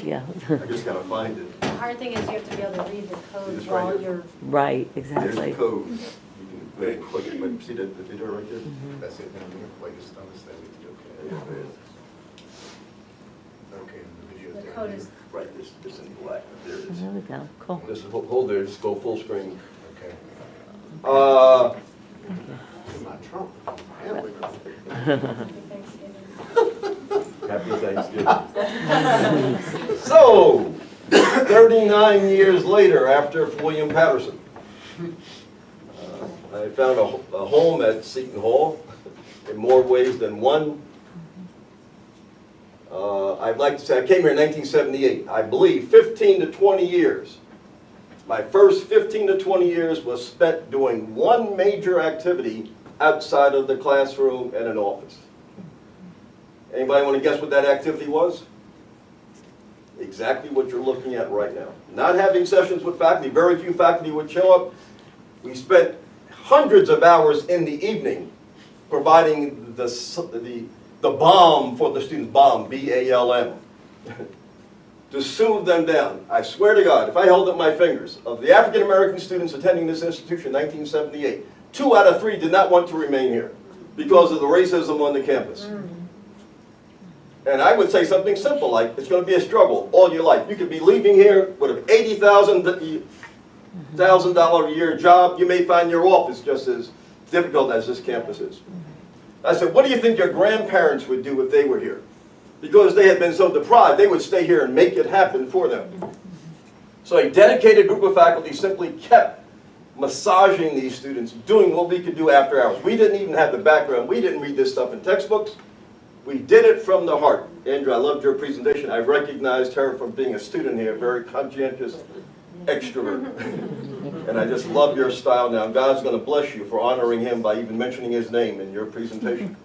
Yeah, I just gotta find it. The hard thing is you have to be able to read the code This right while here. you're, right, There's exactly. the code. You can go ahead and click it. But see the video right there? That's it, then I'm going to play this other thing with you, Yeah, okay? there it is. Okay, and the video's the down code here. is, Right, this in black. There it is. There we go, cool. This is, hold there, just go full screen. Okay. Uh, It's not Trump. Family member. Happy Thanksgiving. So, 39 years later, after William Patterson, I found a home at Seton Hall in more ways than one. I'd like to say I came here in 1978. I believe 15 to 20 years. My first 15 to 20 years was spent doing one major activity outside of the classroom and an office. Anybody want to guess what that activity was? Exactly what you're looking at right now. Not having sessions with faculty, very few faculty would show up. We spent hundreds of hours in the evening providing the balm for the students, balm, B-A-L-M, to soothe them down. I swear to God, if I held up my fingers, of the African American students attending this institution in 1978, 2 out of 3 did not want to remain here because of the racism on the campus. And I would say something simple like, it's going to be a struggle all your life. You could be leaving here with an $80,000 a year job. You may find your office just as difficult as this campus is. I said, what do you think your grandparents would do if they were here? Because they had been so deprived, they would stay here and make it happen for them. So a dedicated group of faculty simply kept massaging these students, doing what we could do after hours. We didn't even have the background. We didn't read this stuff in textbooks. We did it from the heart. Andrew, I loved your presentation. I recognized her from being a student here, very conscientious extrovert. And I just love your style now. God's going to bless you for honoring him by even mentioning his name in your presentation.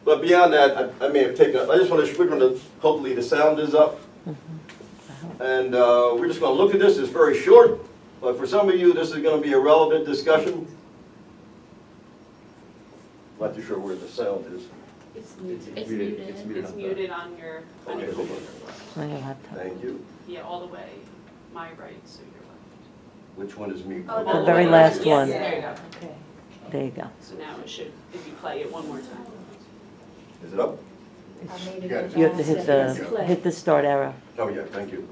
But beyond that, I may have taken, I just want to, we're going to, hopefully the sound is up. And we're just going to look at this. It's very short, but for some of you, this is going to be a relevant discussion. Not too sure where the sound is. It's muted. It's muted on your Okay, hold on. On your laptop. Thank you. yeah, all the way my right, so your left. Which one is mute? Oh, The very last Yes, one. there you go. There you go. So now it should, if you play it one more time. Is it up? You got it. You have to hit the start arrow. Oh, yeah, thank you.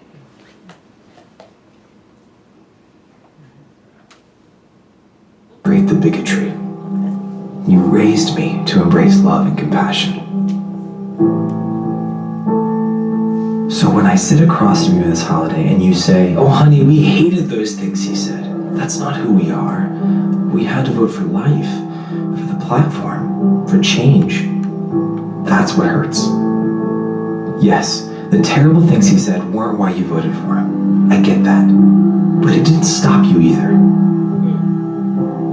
Break the bigotry. You raised me to embrace love and compassion. So when I sit across from you this holiday and you say, oh honey, we hated those things he said, that's not who we are. We had to vote for life, for the platform, for change. That's what hurts. Yes, the terrible things he said weren't why you voted for him. I get that. But it didn't stop you either.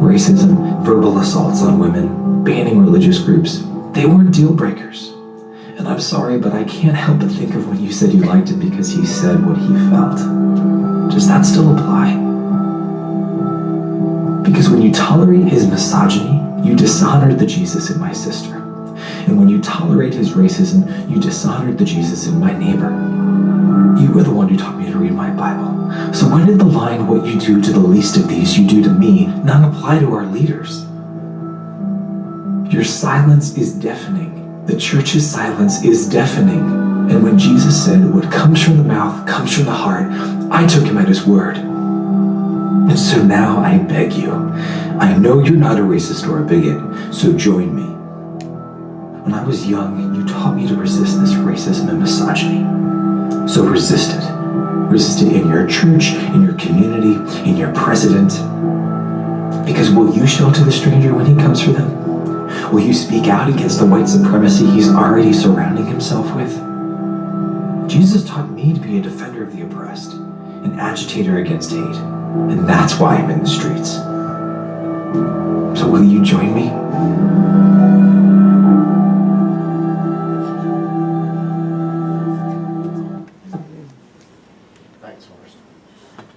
Racism, verbal assaults on women, banning religious groups, they weren't deal breakers. And I'm sorry, but I can't help but think of when you said you liked him because he said what he felt. Does that still apply? Because when you tolerate his misogyny, you dishonored the Jesus in my sister. And when you tolerate his racism, you dishonored the Jesus in my neighbor. You were the one who taught me to read my Bible. So when did the line, what you do to the least of these, you do to me, not apply to our leaders? Your silence is deafening. The church's silence is deafening. And when Jesus said, what comes from the mouth comes from the heart, I took him at his word. And so now I beg you, I know you're not a racist or a bigot, so join me. When I was young, you taught me to resist this racism and misogyny. So resist it. Resist it in your church, in your community, in your president. Because will you shelter the stranger when he comes for them? Will you speak out against the white supremacy he's already surrounding himself with? Jesus taught me to be a defender of the oppressed, an agitator against hate, and that's why I'm in the streets. So will you join me? Thanks, Forrest.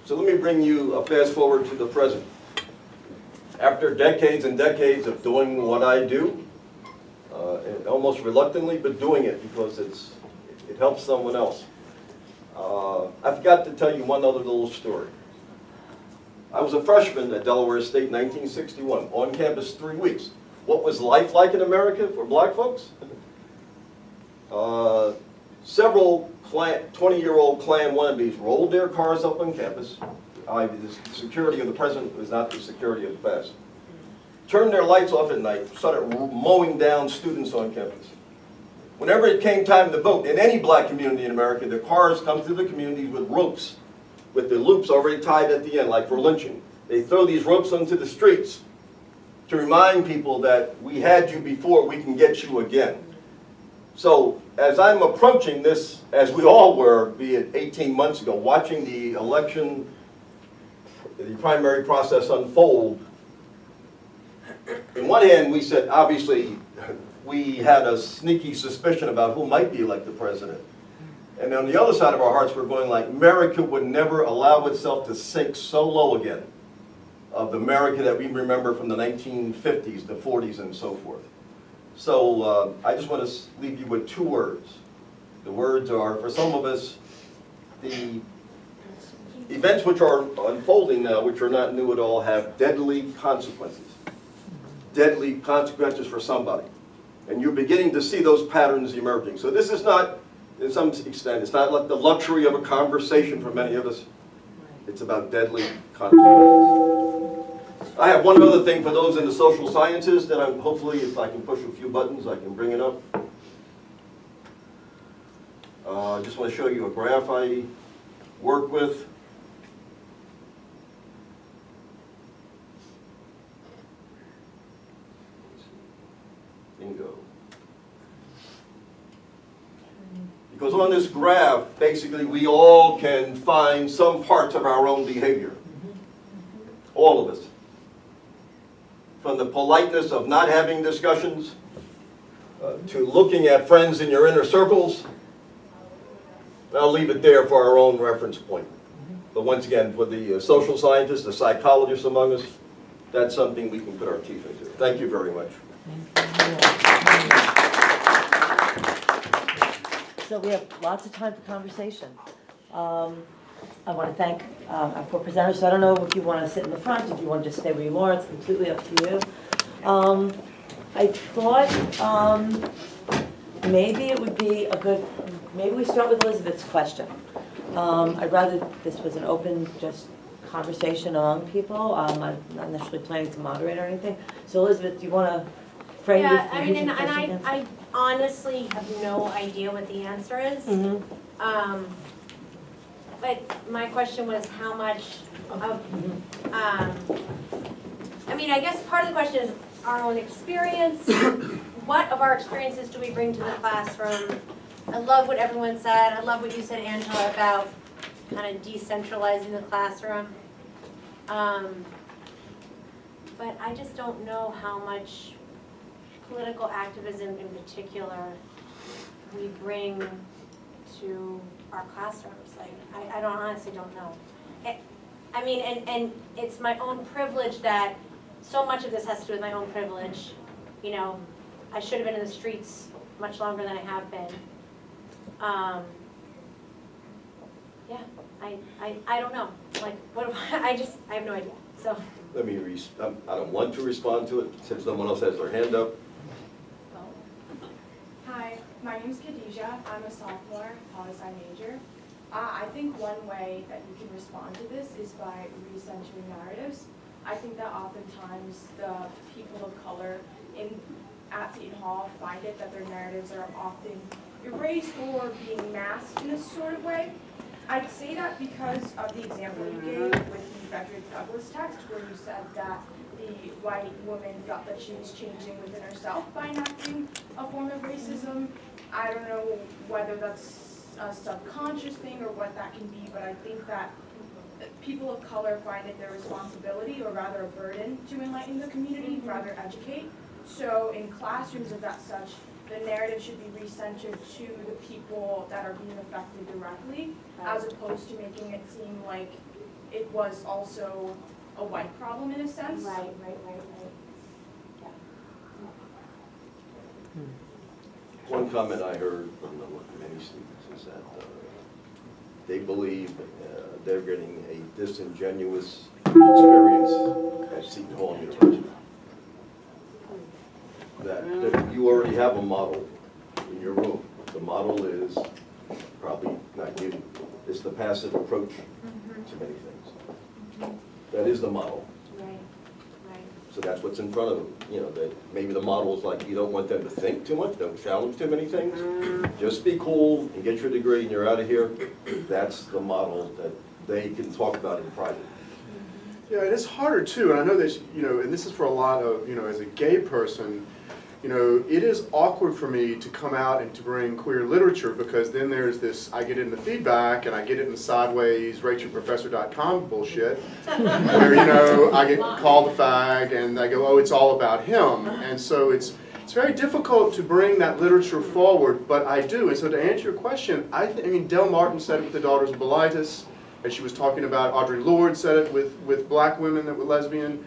So let me bring you a fast forward to the present. After decades and decades of doing what I do, and almost reluctantly, but doing it because it helps someone else. I forgot to tell you one other little story. I was a freshman at Delaware State in 1961, on campus 3 weeks. What was life like in America for black folks? Several 20-year-old Klan wannabes rolled their cars up on campus. The security of the present was not the security of the past. Turned their lights off at night, started mowing down students on campus. Whenever it came time to vote, in any black community in America, the cars come through the communities with ropes, with the loops already tied at the end, like for lynching. They throw these ropes onto the streets to remind people that we had you before, we can get you again. So as I'm approaching this, as we all were, be it 18 months ago, watching the election, the primary process unfold, in one hand we said, obviously, we had a sneaky suspicion about who might be elected president. And on the other side of our hearts, we're going like, America would never allow itself to sink so low again of the America that we remember from the 1950s, the 40s, and so forth. So I just want to leave you with 2 words. The words are, for some of us, the events which are unfolding now, which are not new at all, have deadly consequences. Deadly consequences for somebody. And you're beginning to see those patterns emerging. So this is not, in some extent, it's not like the luxury of a conversation for many of us. It's about deadly consequences. I have one other thing for those in the social sciences that I'm, hopefully, if I can push a few buttons, I can bring it up. I just want to show you a graph I work with. Bingo. Because on this graph, basically, we all can find some parts of our own behavior. All of us. From the politeness of not having discussions, to looking at friends in your inner circles. I'll leave it there for our own reference point. But once again, for the social scientists, the psychologists among us, that's something we can put our teeth into. Thank you very much. So we have lots of time for conversation. I want to thank our 4 presenters. So I don't know if you want to sit in the front, if you want to just stay where you are. It's completely up to you. I thought maybe it would be a good, maybe we start with Elizabeth's question. I'd rather this was an open, just conversation among people. I'm not necessarily planning to moderate or anything. So Elizabeth, do you want to frame Yeah, your I mean, and question again? I honestly have no idea what the answer is. But my question was how much of, I mean, I guess part of the question is our own experience. What of our experiences do we bring to the classroom? I love what everyone said. I love what you said, Angela, about kind of decentralizing the classroom. But I just don't know how much political activism in particular we bring to our classrooms. Like, I honestly don't know. I mean, and it's my own privilege that so much of this has to do with my own privilege. You know, I should have been in the streets much longer than I have been. Yeah, I don't know. Like, what? I have no idea. So. Let me, I don't want to respond to it since no one else has their hand up. Hi, My name's Khadijah. I'm a sophomore, poli-sci major. I think one way that you can respond to this is by recentering narratives. I think that oftentimes the people of color at Seton Hall find it that their narratives are often erased or being masked in a sort of way. I'd say that because of the example you gave with the Frederick Douglass text, where you said that the white woman felt that she was changing within herself by enacting a form of racism. I don't know whether that's a subconscious thing or what that can be, but I think that people of color find it their responsibility, or rather a burden, to enlighten the community, rather educate. So in classrooms of that such, the narrative should be recentered to the people that are being affected directly, as opposed to making it seem like it was also a white problem in a sense. Right. Yeah. One comment I heard from many students is that they believe they're getting a disingenuous experience at Seton Hall University. That you already have a model in your room. The model is probably not you. It's the passive approach to many things. That is the model. Right. So that's what's in front of them. You know, that maybe the model is like, you don't want them to think too much, don't challenge too many things. Just be cool and get your degree and you're out of here. That's the model that they can talk about in private. Yeah, and it's harder too, and I know this, you know, and this is for a lot of, you know, as a gay person, you know, it is awkward for me to come out and to bring queer literature, because then there's this, I get it in the feedback and I get it in the sideways rateyourprofessor.com bullshit, where, you know, I get called a fag and I go, oh, it's all about him. And so it's very difficult to bring that literature forward, but I do. And so to answer your question, I mean, Del Martin said it with the Daughters of Bilitis, and she was talking about, Audre Lorde said it with black women that were lesbian.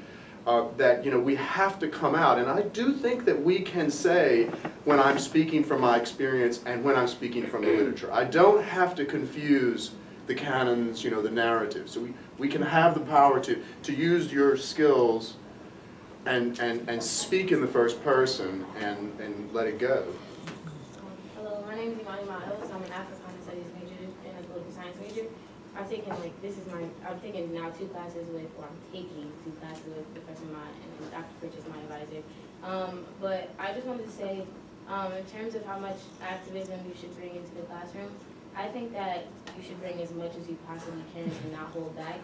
That, you know, we have to come out, and I do think that we can say when I'm speaking from my experience and when I'm speaking from the literature. I don't have to confuse the canons, you know, the narrative. So we can have the power to use your skills and speak in the first person and let it go. Hello, my name is Imani Miles. I'm an African Studies major and a political science major. I'm taking I'm taking now 2 classes with, or I'm taking 2 classes with Professor Mott and Dr. Pritch is my advisor. But I just wanted to say, in terms of how much activism you should bring into the classroom, I think that you should bring as much as you possibly can and not hold back.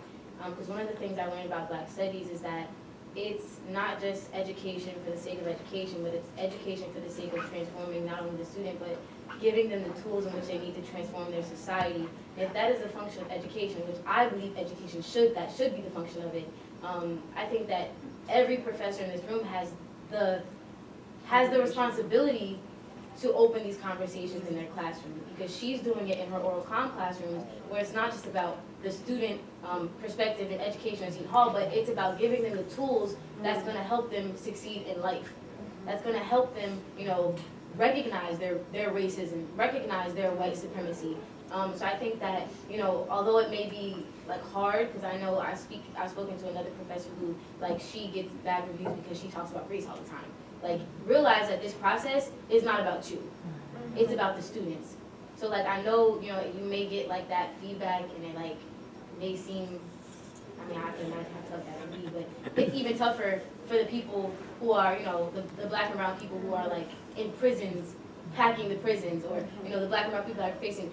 Because one of the things I learned about Black Studies is that it's not just education for the sake of education, but it's education for the sake of transforming not only the student, but giving them the tools in which they need to transform their society. If that is a function of education, which I believe education should be the function of it, I think that every professor in this room has the responsibility to open these conversations in their classroom, because she's doing it in her oral comm classrooms, where it's not just about the student perspective in education at Seton Hall, but it's about giving them the tools that's going to help them succeed in life. That's going to help them, you know, recognize their racism, recognize their white supremacy. So I think that, you know, although it may be like hard, because I know I've spoken to another professor who, like, she gets bad reviews because she talks about race all the time. Like, realize that this process is not about you. It's about the students. So, like, I know, you know, you may get, like, that feedback and it, like, may seem, I mean, I can imagine how tough that would be, but it's even tougher for the people who are, you know, the Black and brown people who are, like, in prisons, packing the prisons, or, you know, the Black and brown people that are facing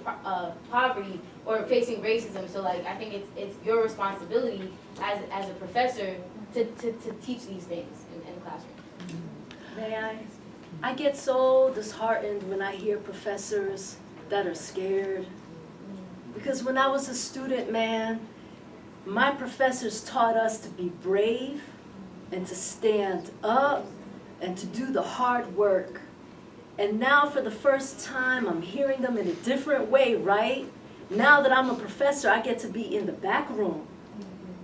poverty or facing racism. So, like, I think it's your responsibility as a professor to teach these things in the classroom. May I get so disheartened when I hear professors that are scared. Because when I was a student, man, my professors taught us to be brave and to stand up and to do the hard work. And now for the first time, I'm hearing them in a different way, right? Now that I'm a professor, I get to be in the back room.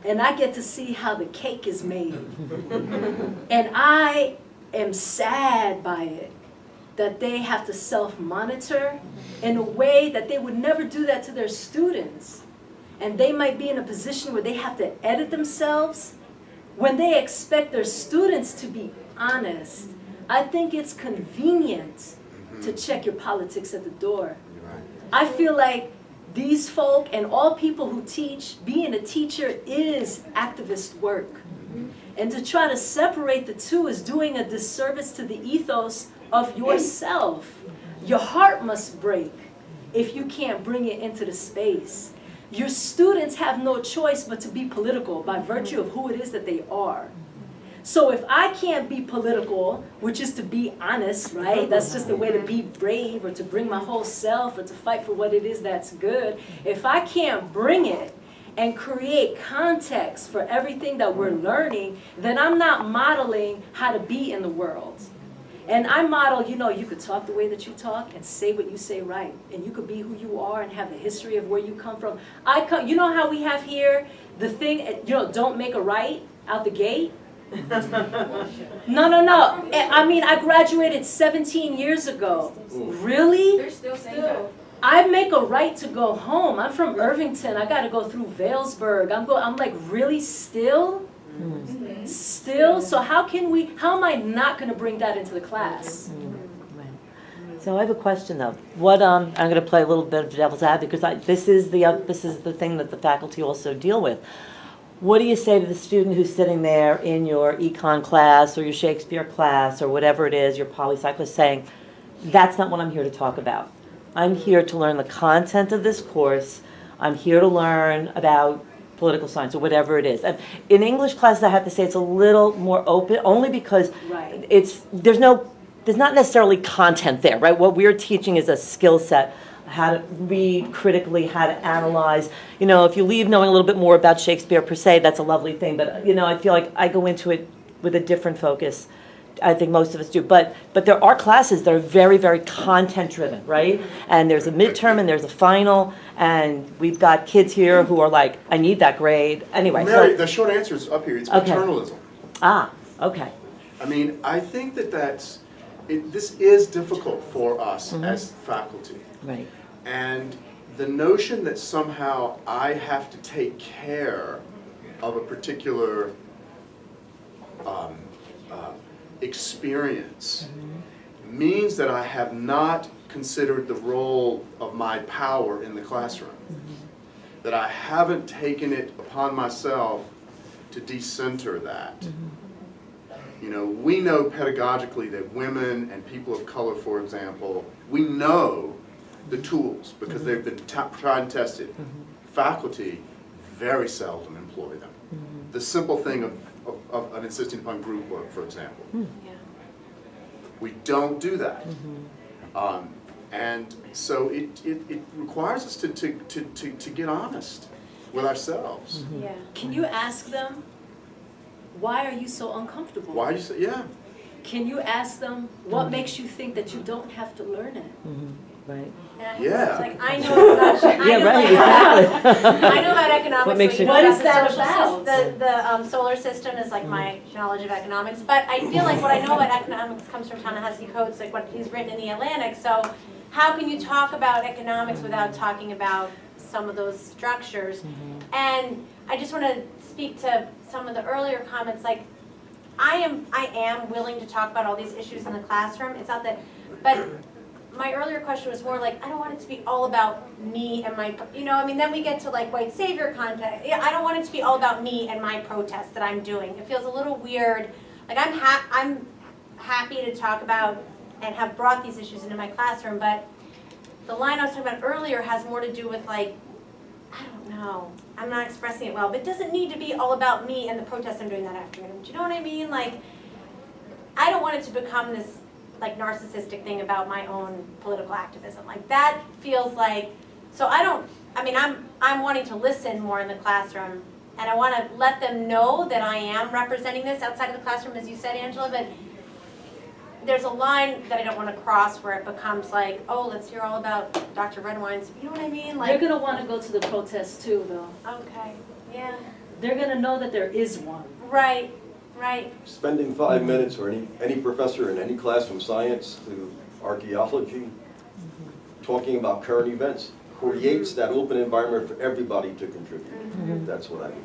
And I get to see how the cake is made. And I am sad by it, that they have to self-monitor in a way that they would never do that to their students. And they might be in a position where they have to edit themselves when they expect their students to be honest. I think it's convenient to check your politics at the door. You're right. I feel like these folk and all people who teach, being a teacher is activist work. And to try to separate the two is doing a disservice to the ethos of yourself. Your heart must break if you can't bring it into the space. Your students have no choice but to be political by virtue of who it is that they are. So if I can't be political, which is to be honest, right? That's just a way to be brave or to bring my whole self or to fight for what it is that's good. If I can't bring it and create context for everything that we're learning, then I'm not modeling how to be in the world. And I model, you could talk the way that you talk and say what you say right. And you could be who you are and have the history of where you come from. You know how we have here the thing, don't make a right out the gate? No. I mean, I graduated 17 years ago. Really? They're still saying that. I make a right to go home. I'm from Irvington. I got to go through Vailsburg. I'm like, really still? Still? So how am I not going to bring that into the class? So I have a question though. I'm going to play a little bit of devil's advocate because this is the thing that the faculty also deal with. What do you say to the student who's sitting there in your econ class or your Shakespeare class or whatever it is, your polycyclist, saying, that's not what I'm here to talk about. I'm here to learn the content of this course. I'm here to learn about political science or whatever it is. In English classes, I have to say it's a little more open, only because Right. there's not necessarily content there, right? What we're teaching is a skill set, how to read critically, how to analyze. If you leave knowing a little bit more about Shakespeare per se, that's a lovely thing. But I feel like I go into it with a different focus. I think most of us do. But there are classes that are very, very content driven, right? And there's a midterm and there's a final, and we've got kids here who are like, I need that grade. Anyway, Mary, the short answer is up here. It's Okay. paternalism. Okay. I mean, I think this is difficult for us as faculty. Right. And the notion that somehow I have to take care of a particular experience means that I have not considered the role of my power in the classroom. That I haven't taken it upon myself to decenter that. We know pedagogically that women and people of color, for example, we know the tools because they've been tried and tested. Faculty very seldom employ them. The simple thing of insisting upon group work, for example. We don't do that. And so it requires us to get honest with ourselves. Yeah. Can you ask them, why are you so uncomfortable? Why do you say, yeah. Can you ask them, what makes you think that you don't have to learn it? Right. Yeah. It's like, I know about Exactly. I know about economics. What makes but you- What is the that social about? The solar system is like my knowledge of economics. But I feel like what I know about economics comes from Ta-Nehisi Coates, like what he's written in The Atlantic. So how can you talk about economics without talking about some of those structures? And I just want to speak to some of the earlier comments. Like, I am willing to talk about all these issues in the classroom. It's not that, but my earlier question was more like, I don't want it to be all about me and my, then we get to like white savior content. I don't want it to be all about me and my protest that I'm doing. It feels a little weird. Like I'm happy to talk about and have brought these issues into my classroom, but the line I was talking about earlier has more to do with like, I don't know, I'm not expressing it well, but it doesn't need to be all about me and the protest I'm doing that afternoon. Do you know what I mean? Like, I don't want it to become this like narcissistic thing about my own political activism. Like that feels like, so I'm wanting to listen more in the classroom, and I want to let them know that I am representing this outside of the classroom, as you said, Angela, but there's a line that I don't want to cross where it becomes like, oh, let's hear all about Dr. Redwine's, you know what I mean? Like, They're gonna want to go to the protest too, though. okay, yeah, They're gonna know that there is one. right. Spending 5 minutes, or any professor in any class from science to archaeology, talking about current events, creates that open environment for everybody to contribute. That's what I mean.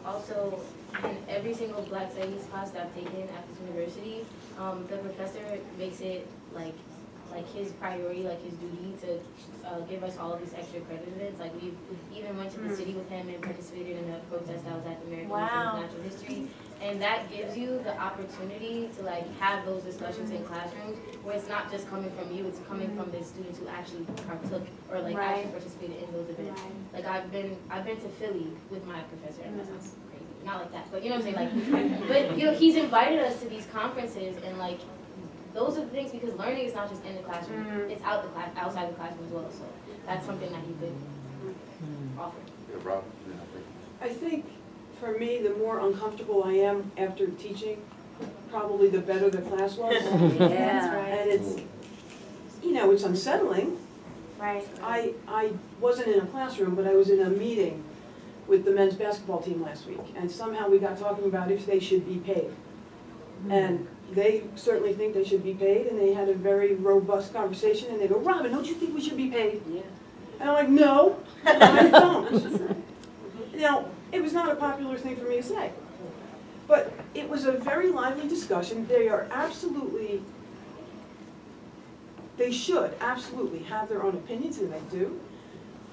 Also, in every single Black Studies class that I've taken at this university, the professor makes it like his priority, like his duty to give us all of these extra credits. Like we even went to the city with him and participated in a protest that was at the American Museum of Natural History. And that gives you the opportunity to like have those discussions in classrooms where it's not just coming from you, it's coming from the students who actually partook or like actually participated in those events. Like I've been to Philly with my professor, and that sounds crazy. Not like that, but you know what I'm saying? Like, but you know, he's invited us to these conferences, and like those are the things, because learning is not just in the classroom, it's outside the classroom as well. So that's something that he could offer. Yeah, Rob? I think for me, the more uncomfortable I am after teaching, probably the better the class was. That's right. And it's, you know, it's unsettling. Right. I wasn't in a classroom, but I was in a meeting with the men's basketball team last week, and somehow we got talking about if they should be paid. And they certainly think they should be paid, and they had a very robust conversation, and they go, Robin, don't you think we should be paid? Yeah. And I'm like, no, I don't. Now, it was not a popular thing for me to say, but it was a very lively discussion. They should absolutely have their own opinions, and they do.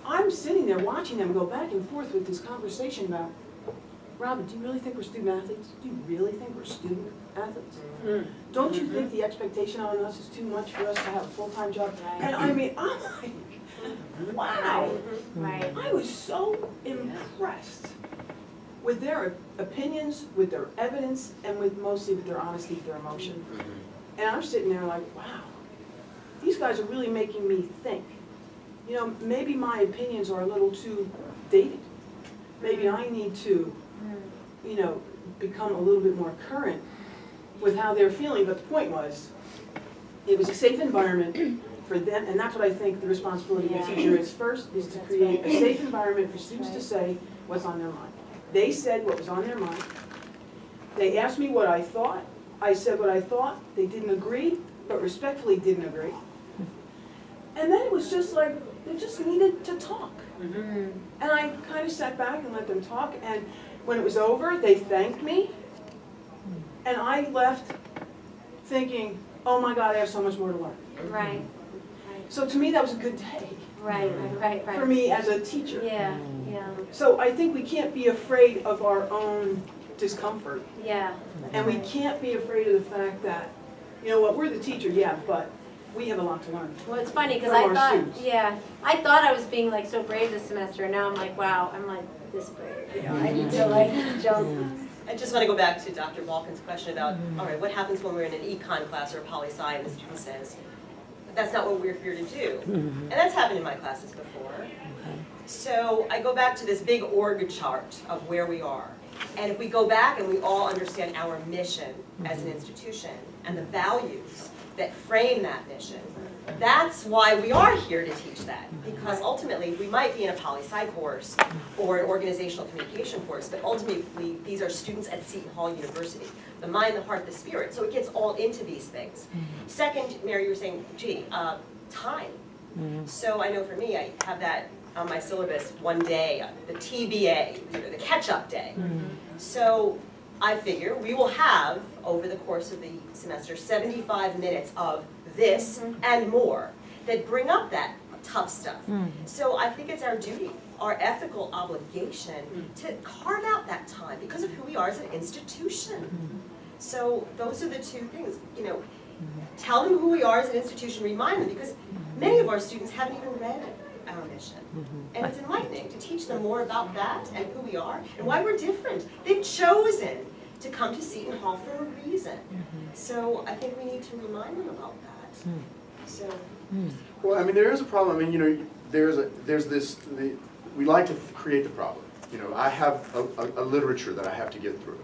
I'm sitting there watching them go back and forth with this conversation about, Robin, do you really think we're student athletes? Do you really think we're student athletes? Don't you think the expectation on us is too much for us to have a full-time job? And I mean, I'm like, wow. Right. I was so impressed with their opinions, with their evidence, and mostly with their honesty, with their emotion. And I'm sitting there like, wow, these guys are really making me think. You know, maybe my opinions are a little too dated. Maybe I need to, you know, become a little bit more current with how they're feeling. But the point was, it was a safe environment for them, and that's what I think the responsibility of the teacher is first, is to create a safe environment for students to say what's on their mind. They said what was on their mind. They asked me what I thought. I said what I thought. They didn't agree, but respectfully didn't agree. And then it was just like, they just needed to talk. And I kind of sat back and let them talk, and when it was over, they thanked me. And I left thinking, oh my God, I have so much more to learn. Right. So to me, that was a good day. Right. For me as a teacher. Yeah. So I think we can't be afraid of our own discomfort. Yeah. And we can't be afraid of the fact that, you know what, we're the teacher, yeah, but we have a lot to learn. Well, it's funny because From I our thought, students. I thought I was being like so brave this semester, and now I'm like, wow, I'm like this brave. You know, I need to like jump. I just want to go back to Dr. Balkan's question about, all right, what happens when we're in an econ class or a poli-sci and the student says, that's not what we're here to do. And that's happened in my classes before. So I go back to this big org chart of where we are. And if we go back and we all understand our mission as an institution and the values that frame that mission, that's why we are here to teach that. Because ultimately, we might be in a poli-sci course or an organizational communication course, but ultimately, these are students at Seton Hall University. The mind, the heart, the spirit. So it gets all into these things. Second, Mary, you were saying, gee, time. So I know for me, I have that on my syllabus one day, the TBA, the catch-up day. So I figure we will have, over the course of the semester, 75 minutes of this and more that bring up that tough stuff. So I think it's our duty, our ethical obligation to carve out that time because of who we are as an institution. So those are the two things, you know, tell them who we are as an institution, remind them, because many of our students haven't even read our mission. And it's enlightening to teach them more about that and who we are and why we're different. They've chosen to come to Seton Hall for a reason. So I think we need to remind them about that. So. Well, I mean, there is a problem. I mean, you know, we like to create the problem. You know, I have a literature that I have to get through.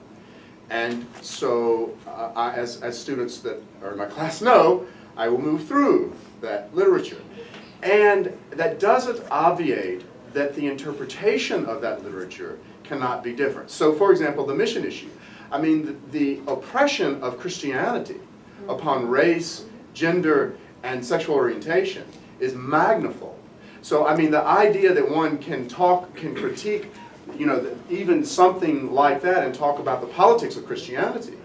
And so, as students that are in my class know, I will move through that literature. And that doesn't obviate that the interpretation of that literature cannot be different. So, for example, the mission issue. I mean, the oppression of Christianity upon race, gender, and sexual orientation is magnified. So, I mean, the idea that one can critique, you know, even something like that and talk about the politics of Christianity,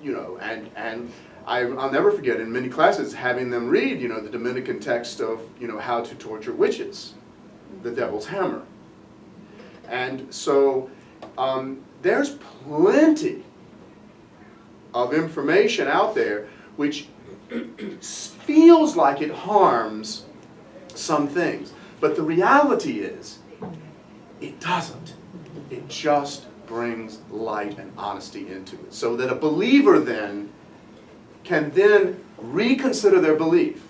you know, and I'll never forget in many classes having them read, you know, the Dominican text of, you know, How to Torture Witches, The Devil's Hammer. And so there's plenty of information out there which feels like it harms some things. But the reality is, it doesn't. It just brings light and honesty into it. So that a believer then can then reconsider their belief,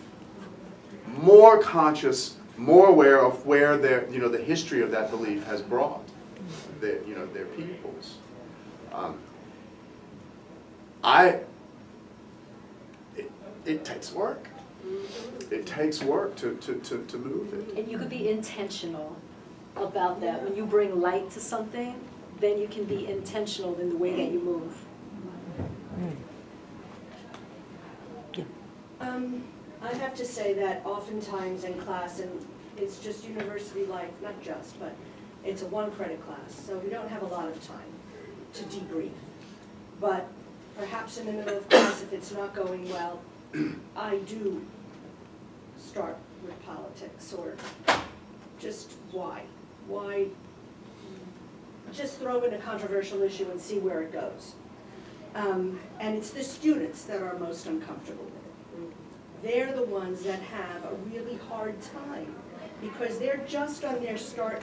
more conscious, more aware of where their, you know, the history of that belief has brought their, you know, their peoples. It takes work. It takes work to move it. And you could be intentional about that. When you bring light to something, then you can be intentional in the way that you move. I have to say that oftentimes in class, and it's just university life, not just, but it's a 1-credit class, so we don't have a lot of time to debrief. But perhaps in the middle of class, if it's not going well, I do start with politics, or just why? Why just throw in a controversial issue and see where it goes? And it's the students that are most uncomfortable with it. They're the ones that have a really hard time because they're just on their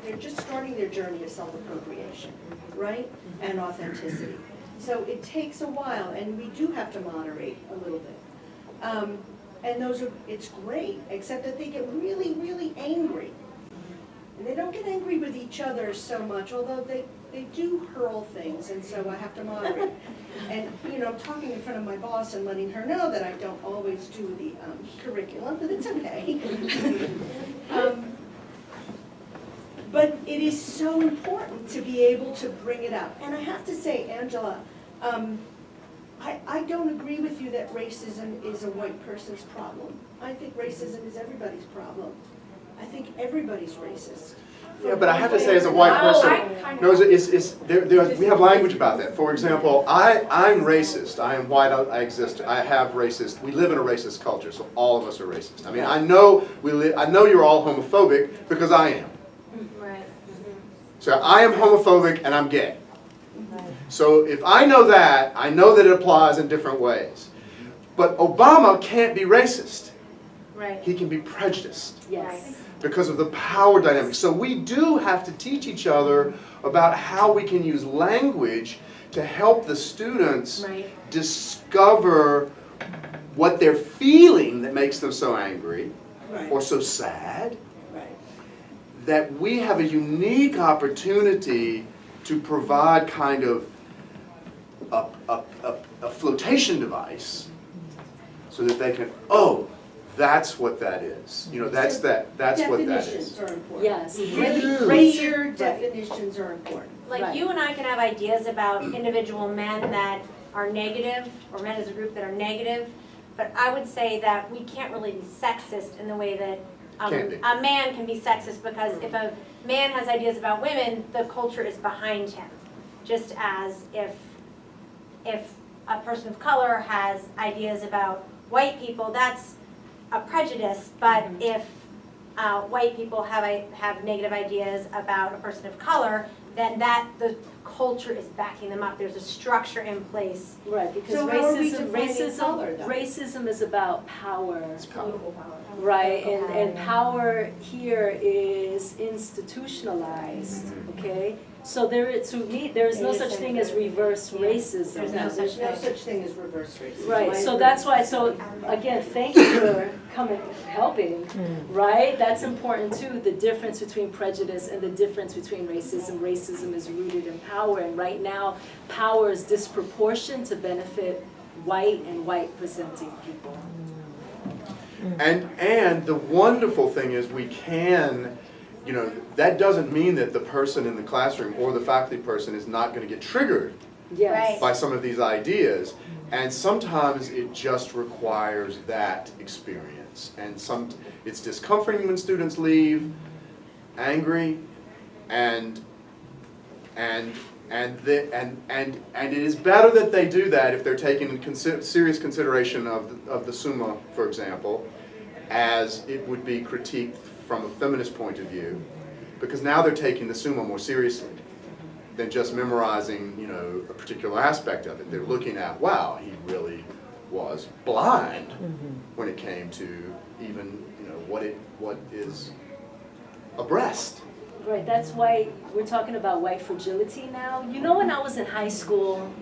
they're just starting their journey of self-appropriation, right? And authenticity. So it takes a while, and we do have to moderate a little bit. And it's great, except that they get really, really angry. And they don't get angry with each other so much, although they do hurl things, and so I have to moderate. And, you know, I'm talking in front of my boss and letting her know that I don't always do the curriculum, but it's okay. But it is so important to be able to bring it up. And I have to say, Angela, I don't agree with you that racism is a white person's problem. I think racism is everybody's problem. I think everybody's racist. Yeah, but I have to say, as a white person, we have language about that. For example, I'm racist. I am white. I exist. I have racist. We live in a racist culture, so all of us are racist. I mean, I know you're all homophobic because I am. Right. So I am homophobic and I'm gay. So if I know that it applies in different ways. But Obama can't be racist. Right. He can be prejudiced. Yes. Because of the power dynamic. So we do have to teach each other about how we can use language to help the students discover what they're feeling that makes them so angry or so sad. That we have a unique opportunity to provide kind of a flotation device so that they can, oh, that's what that is. You know, that's what that is. Definitions are important. Yes. Really clear definitions are important. Like you and I can have ideas about individual men that are negative, or men as a group that are negative, but I would say that we can't really be sexist in the way that a man can be sexist, because if a man has ideas about women, the culture is behind him. Just as if a person of color has ideas about white people, that's a prejudice, but if white people have negative ideas about a person of color, then the culture is backing them up. There's a structure in place. Right, because So how are we defining color, though? racism is about power. It's powerful. Right, and power here is institutionalized, okay? So there is no such thing as reverse racism. There's no such thing as reverse racism. Right, so that's why, so again, thank you for helping, right? That's important too, the difference between prejudice and the difference between racism. Racism is rooted in power, and right now, power is disproportionate to benefit white and white presenting people. And the wonderful thing is we can, you know, that doesn't mean that the person in the classroom or the faculty person is not going to get triggered by some of these ideas. And sometimes it just requires that experience. And it's discomforting when students leave angry and And it is better that they do that if they're taking in serious consideration of the Summa, for example, as it would be critiqued from a feminist point of view, because now they're taking the Summa more seriously than just memorizing, you know, a particular aspect of it. They're looking at, wow, he really was blind when it came to even, you know, what is a breast. Right, that's why we're talking about white fragility now. You know, when I was in high school,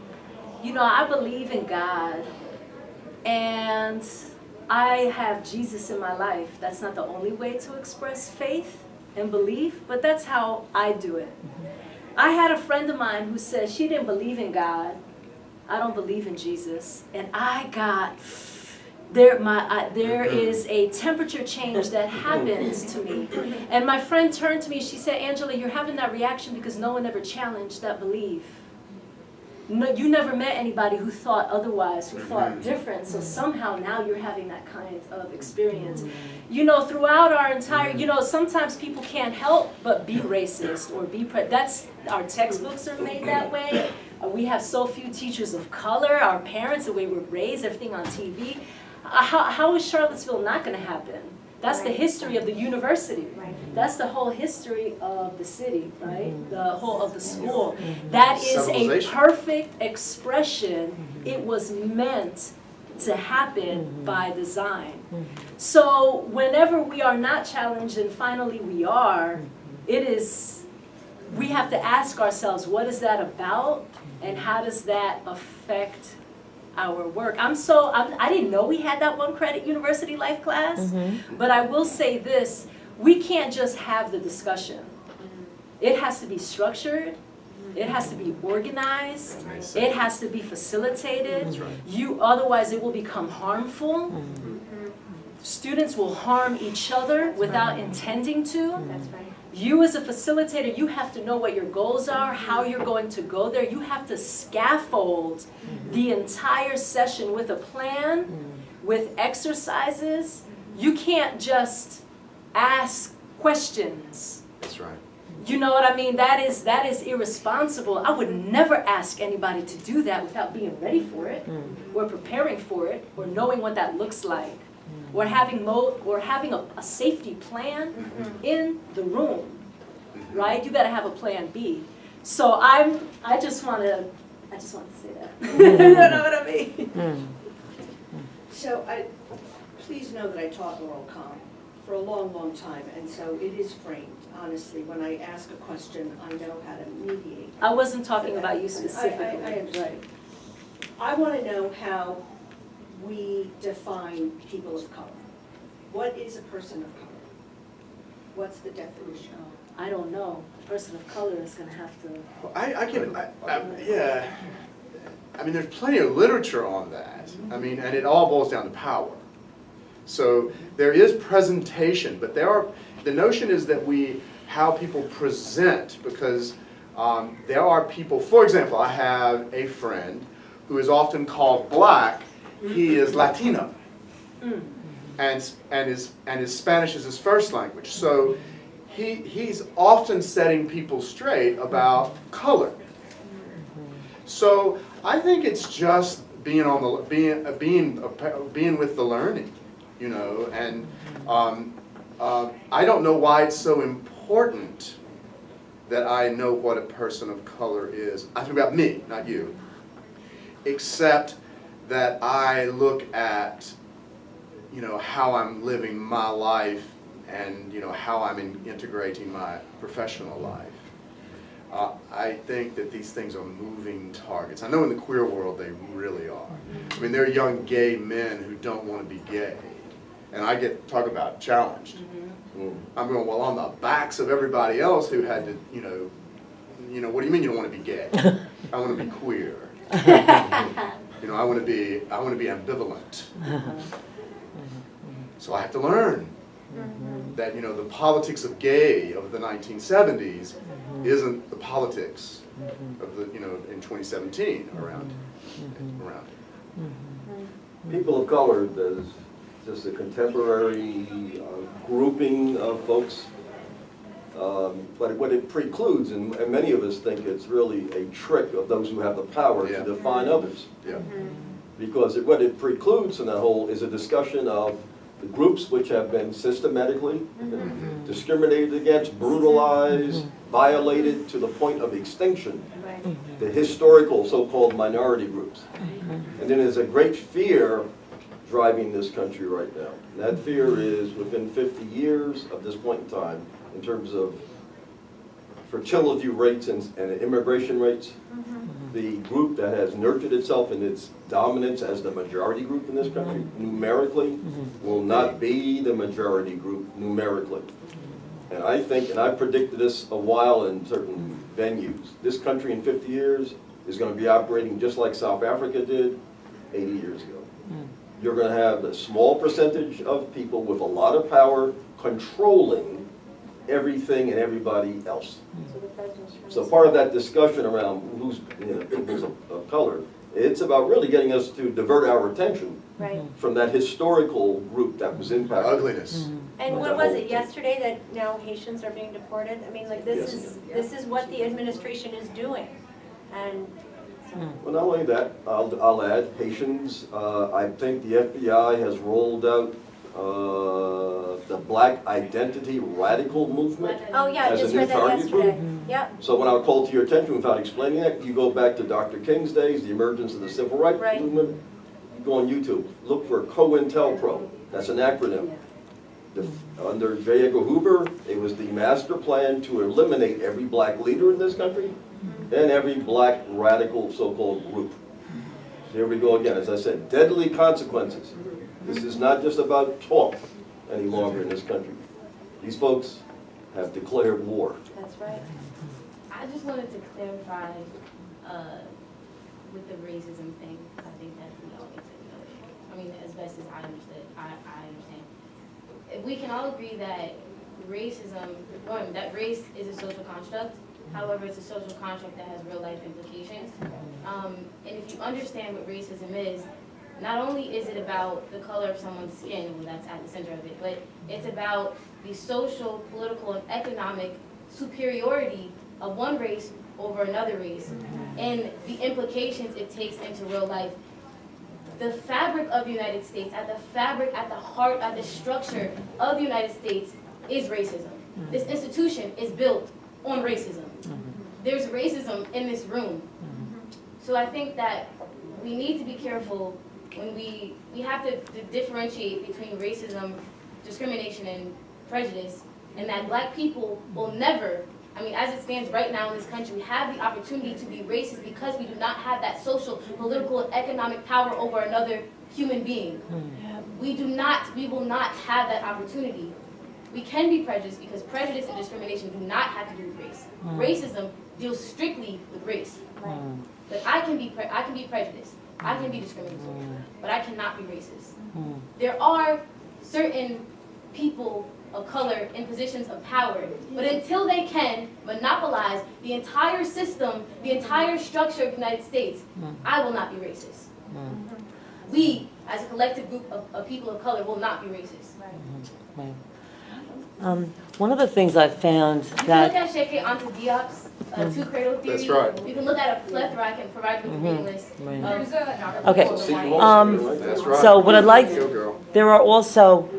you know, I believe in God, and I have Jesus in my life. That's not the only way to express faith and belief, but that's how I do it. I had a friend of mine who said she didn't believe in God. I don't believe in Jesus. And I got, there is a temperature change that happens to me. And my friend turned to me, she said, Angela, you're having that reaction because no one ever challenged that belief. No, you never met anybody who thought otherwise, who thought different, so somehow now you're having that kind of experience. You know, throughout our entire, you know, sometimes people can't help but be racist or be, that's, our textbooks are made that way. We have so few teachers of color, our parents, the way we're raised, everything on TV. How is Charlottesville not going to happen? That's the history of the university. That's the whole history of the city, right? The whole of the school. That is a perfect expression. It was meant to happen by design. So whenever we are not challenged, and finally we are, we have to ask ourselves, what is that about? And how does that affect our work? I didn't know we had that 1 credit university life class, but I will say this, we can't just have the discussion. It has to be structured, it has to be organized, it has to be facilitated. Otherwise it will become harmful. Students will harm each other without intending to. You as a facilitator, you have to know what your goals are, how you're going to go there. You have to scaffold the entire session with a plan, with exercises. You can't just ask questions. That's right. You know what I mean? That is irresponsible. I would never ask anybody to do that without being ready for it, or preparing for it, or knowing what that looks like. Or having a safety plan in the room, right? You got to have a plan B. So I just want to say that. You know what I mean? So please know that I taught oral comm for a long, long time, and so it is framed. Honestly, when I ask a question, I know how to mediate. I wasn't talking about you specifically. I understand. I want to know how we define people of color. What is a person of color? What's the definition? I don't know. A person of color is going to have to. Yeah. I mean, there's plenty of literature on that. I mean, and it all boils down to power. So there is presentation, but the notion is that how people present, because there are people, for example, I have a friend who is often called black. He is Latino, and his Spanish is his first language. So he's often setting people straight about color. So I think it's just being with the learning, you know. And I don't know why it's so important that I know what a person of color is. I think about me, not you, except that I look at, you know, how I'm living my life and, you know, how I'm integrating my professional life. I think that these things are moving targets. I know in the queer world they really are. I mean, there are young gay men who don't want to be gay. And I get to talk about challenged. I'm going, well, on the backs of everybody else who had to, you know, what do you mean you don't want to be gay? I want to be queer. You know, I want to be ambivalent. So I have to learn that, you know, the politics of gay of the 1970s isn't the politics of the, you know, in 2017 around it. People of color, there's just a contemporary grouping of folks But what it precludes, and many of us think it's really a trick of those who have the power to define others. Yeah. Because what it precludes in that whole is a discussion of the groups which have been systematically discriminated against, brutalized, violated to the point of extinction, the historical so-called minority groups. And then there's a great fear driving this country right now. And that fear is within 50 years of this point in time, in terms of fertility rates and immigration rates, the group that has nurtured itself in its dominance as the majority group in this country, numerically, will not be the majority group numerically. And I think, and I predicted this a while in certain venues, this country in 50 years is going to be operating just like South Africa did 80 years ago. You're going to have a small percentage of people with a lot of power controlling everything and everybody else. So part of that discussion around who's people of color, it's about really getting us to divert our attention from that historical group that was impacted. Ugliness. And what was it yesterday that now Haitians are being deported? I mean, like this is what the administration is doing, and. Well, not only that, I'll add Haitians. I think the FBI has rolled out the Black Identity Radical Movement. Oh yeah, I as just a new read that target yesterday. group. Yep. So when I was called to your attention without explaining that, you go back to Dr. King's days, the emergence of the Civil Rights Movement. You go on YouTube, look for COINTELPRO. That's an acronym. Under J. Edgar Hoover, it was the master plan to eliminate every black leader in this country and every black radical so-called group. Here we go again, as I said, deadly consequences. This is not just about talk any longer in this country. These folks have declared war. That's right. I just wanted to clarify with the racism thing. I think that we all need to know it. I mean, as best as I understood, I understand. We can all agree that racism, that race is a social construct. However, it's a social construct that has real life implications. And if you understand what racism is, not only is it about the color of someone's skin, well, that's at the center of it, but it's about the social, political, and economic superiority of one race over another race, and the implications it takes into real life. The fabric of the United States, at the heart, at the structure of the United States is racism. This institution is built on racism. There's racism in this room. So I think that we need to be careful when we have to differentiate between racism, discrimination, and prejudice, and that black people will never, I mean, as it stands right now in this country, we have the opportunity to be racist because we do not have that social, political, and economic power over another human being. We will not have that opportunity. We can be prejudiced because prejudice and discrimination do not have to do with race. Racism deals strictly with race. But I can be prejudiced. I can be discriminatory, but I cannot be racist. There are certain people of color in positions of power, but until they can monopolize the entire system, the entire structure of the United States, I will not be racist. We, as a collective group of people of color, will not be racist. One of the things I've found You can that look at Sheikh Anta Diop's two cradle theory. That's right. You can look at a plethora. I can provide you with a reading list. Okay. That's right. So what I'd like, Go, girl. there are also,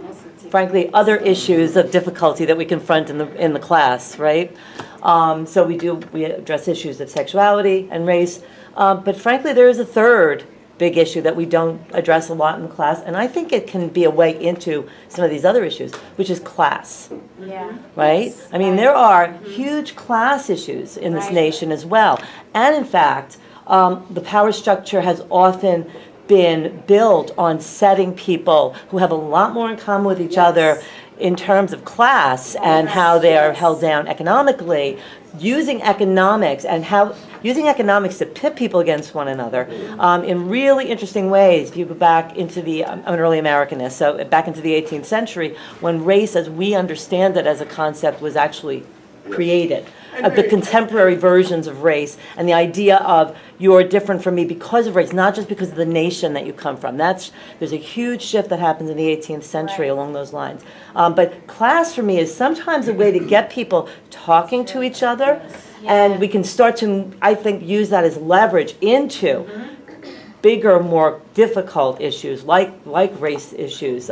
frankly, other issues of difficulty that we confront in the class, right? So we address issues of sexuality and race, but frankly, there is a third big issue that we don't address a lot in the class, and I think it can be a way into some of these other issues, which is class. Yeah. Right? I mean, there are huge class issues in this nation as well. And in fact, the power structure has often been built on setting people who have a lot more in common with each other in terms of class and how they are held down economically, using economics to pit people against one another in really interesting ways. If you go back into I'm an early Americanist, so back into the 18th century, when race as we understand it as a concept was actually created, And of the very- contemporary versions of race, and the idea of you're different from me because of race, not just because of the nation that you come from. There's a huge shift that happens in the 18th century along those lines. But class for me is sometimes a way to get people talking to each other, and we can start to, I think, use that as leverage into bigger, more difficult issues like race issues,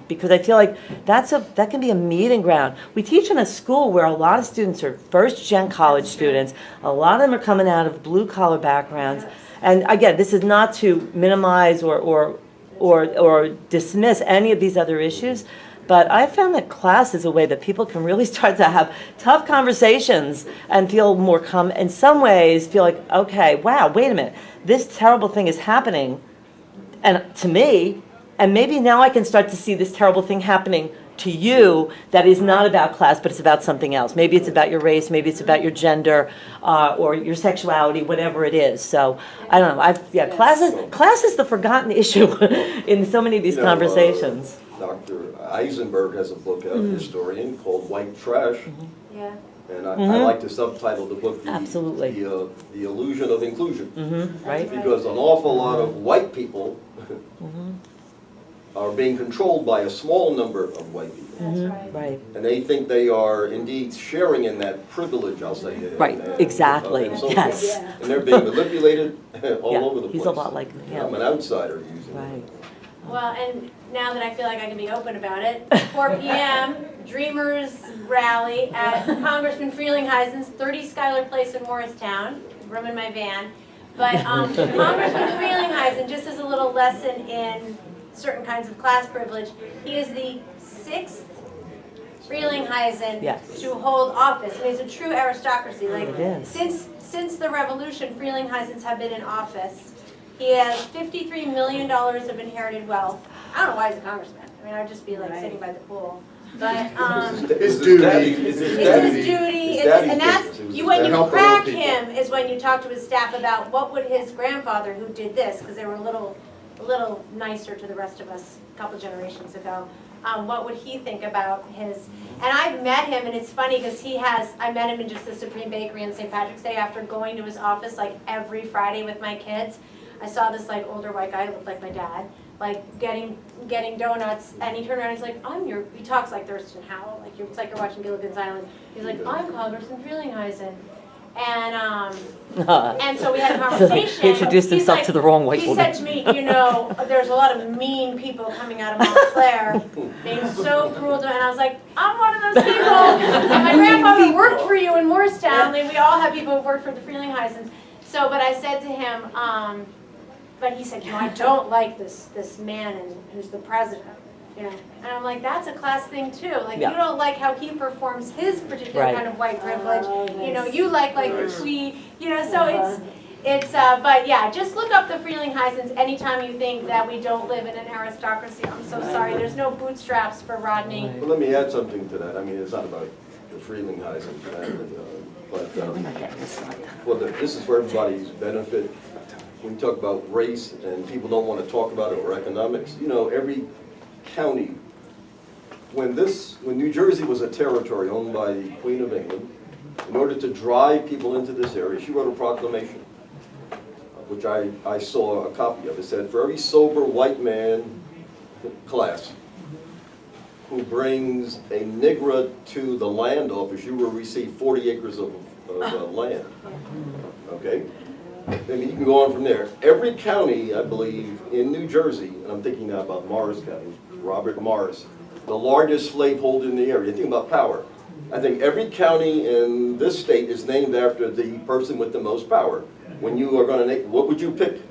because I feel like that can be a meeting ground. We teach in a school where a lot of students are first-gen college students. A lot of them are coming out of blue-collar backgrounds. And again, this is not to minimize or dismiss any of these other issues, but I found that class is a way that people can really start to have tough conversations and feel more in some ways feel like, okay, wow, wait a minute, this terrible thing is happening and to me, and maybe now I can start to see this terrible thing happening to you that is not about class, but it's about something else. Maybe it's about your race, maybe it's about your gender, or your sexuality, whatever it is. So I don't know. Class is the forgotten issue in so many of these conversations. Dr. Eisenberg has a book out, historian, called White Trash. Yeah. And I like to subtitle the book, The Illusion of Inclusion. Right. Because an awful lot of white people are being controlled by a small number of white people. That's right. And they think they are indeed sharing in that privilege, I'll say. Right, exactly, and so yes. forth. And they're being manipulated all over the place. He's a lot like me. I'm an outsider using it. Right. Well, and now that I feel like I can be open about it, 4 p.m., Dreamers Rally at Congressman Frelinghuysen's 30 Schuyler Place in Morristown, room in my van. But Congressman Frelinghuysen, just as a little lesson in certain kinds of class privilege, he is the 6th Frelinghuysen to hold office. And it's a true aristocracy. Like since the revolution, Frelinghuysen's have been in office. He has $53 million of inherited wealth. I don't know why he's a congressman. I mean, I'd just be like sitting by the pool. But His duty. it's his duty. And that's when you crack him is when you talk to his staff about what would his grandfather, who did this, because they were a little nicer to the rest of us a couple generations ago. What would he think about his? And I've met him, and it's funny because I met him in just the Supreme Bakery on St. Patrick's Day after going to his office like every Friday with my kids. I saw this like older white guy, looked like my dad, like getting donuts, and he turned around and he's like, he talks like Thurston Howell, like it's like you're watching Gilligan's Island. He's like, I'm Congressman Frelinghuysen. And so we had a conversation. He introduced himself to the wrong white woman. He said to me, there's a lot of mean people coming out of Montclair being so cruel to me. And I was like, I'm one of those people. And my grandfather worked for you in Morristown. We all have people who worked for the Frelinghuysen's. So, but I said to him, but he said, I don't like this man who's the president. And I'm like, that's a class thing too. Like you don't like how he performs his particular kind of white privilege. You like the tweed. So it's but yeah, just look up the Frelinghuysen's anytime you think that we don't live in an aristocracy. I'm so sorry. There's no bootstraps for Rodney. Well, let me add something to that. I mean, it's not about the Frelinghuysen family, but this is for everybody's benefit. When we talk about race and people don't want to talk about it, or economics, every county, when New Jersey was a territory owned by the Queen of England, in order to drive people into this area, she wrote a proclamation, which I saw a copy of. It said, for every sober white man class who brings a Negro to the land office, you will receive 40 acres of land. Okay? And you can go on from there. Every county, I believe, in New Jersey, and I'm thinking now about Morris County, Robert Morris, the largest slaveholder in the area. Think about power. I think every county in this state is named after the person with the most power. When you are going to name, what would you pick?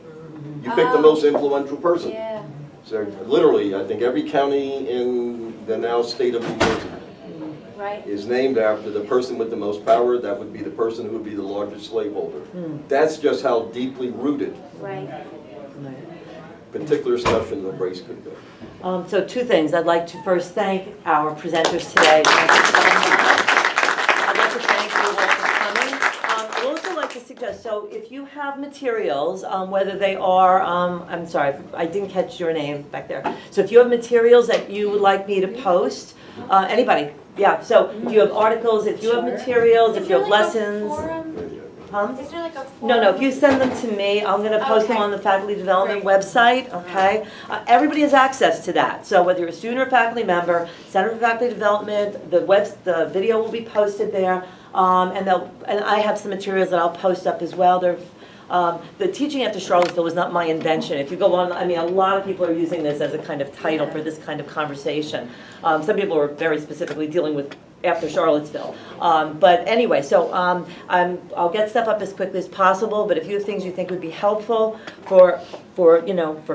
You pick the most influential person. Yeah. So literally, I think every county in the now state of New Jersey is named after the person with the most power. That would be the person who would be the largest slaveholder. That's just how deeply rooted particular discussions of race could go. So 2 things. I'd like to first thank our presenters today. I'd like to thank you all for coming. I'd also like to suggest, so if you have materials, whether they are, I'm sorry, I didn't catch your name back there. So if you have materials that you would like me to post, Anybody, yeah, so if you have articles, if you have materials, if you have lessons. Is there like a forum? No, if you send them to me, I'm gonna post them Okay. on the faculty development Great. website, okay? Everybody has access to that, so whether you're a student or faculty member, Center for Faculty Development, the video will be posted there, and I have some materials that I'll post up as well. The Teaching After Charlottesville was not my invention. If you go on, I mean, a lot of people are using this as a kind of title for this kind of conversation. Some people are very specifically dealing with after Charlottesville. But anyway, so I'll get stuff up as quickly as possible, but if you have things you think would be helpful for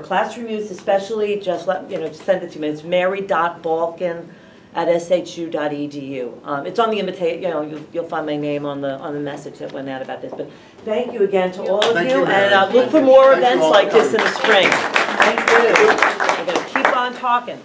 classroom use especially, just send it to me. It's mary.balkin@shu.edu. It's on the invitation, you'll find my name on the message that went out about this. But thank you again to all of Thank you, you, Mary. and look for more Thank you events all like for this in the spring. Thank you. We're gonna keep on talking.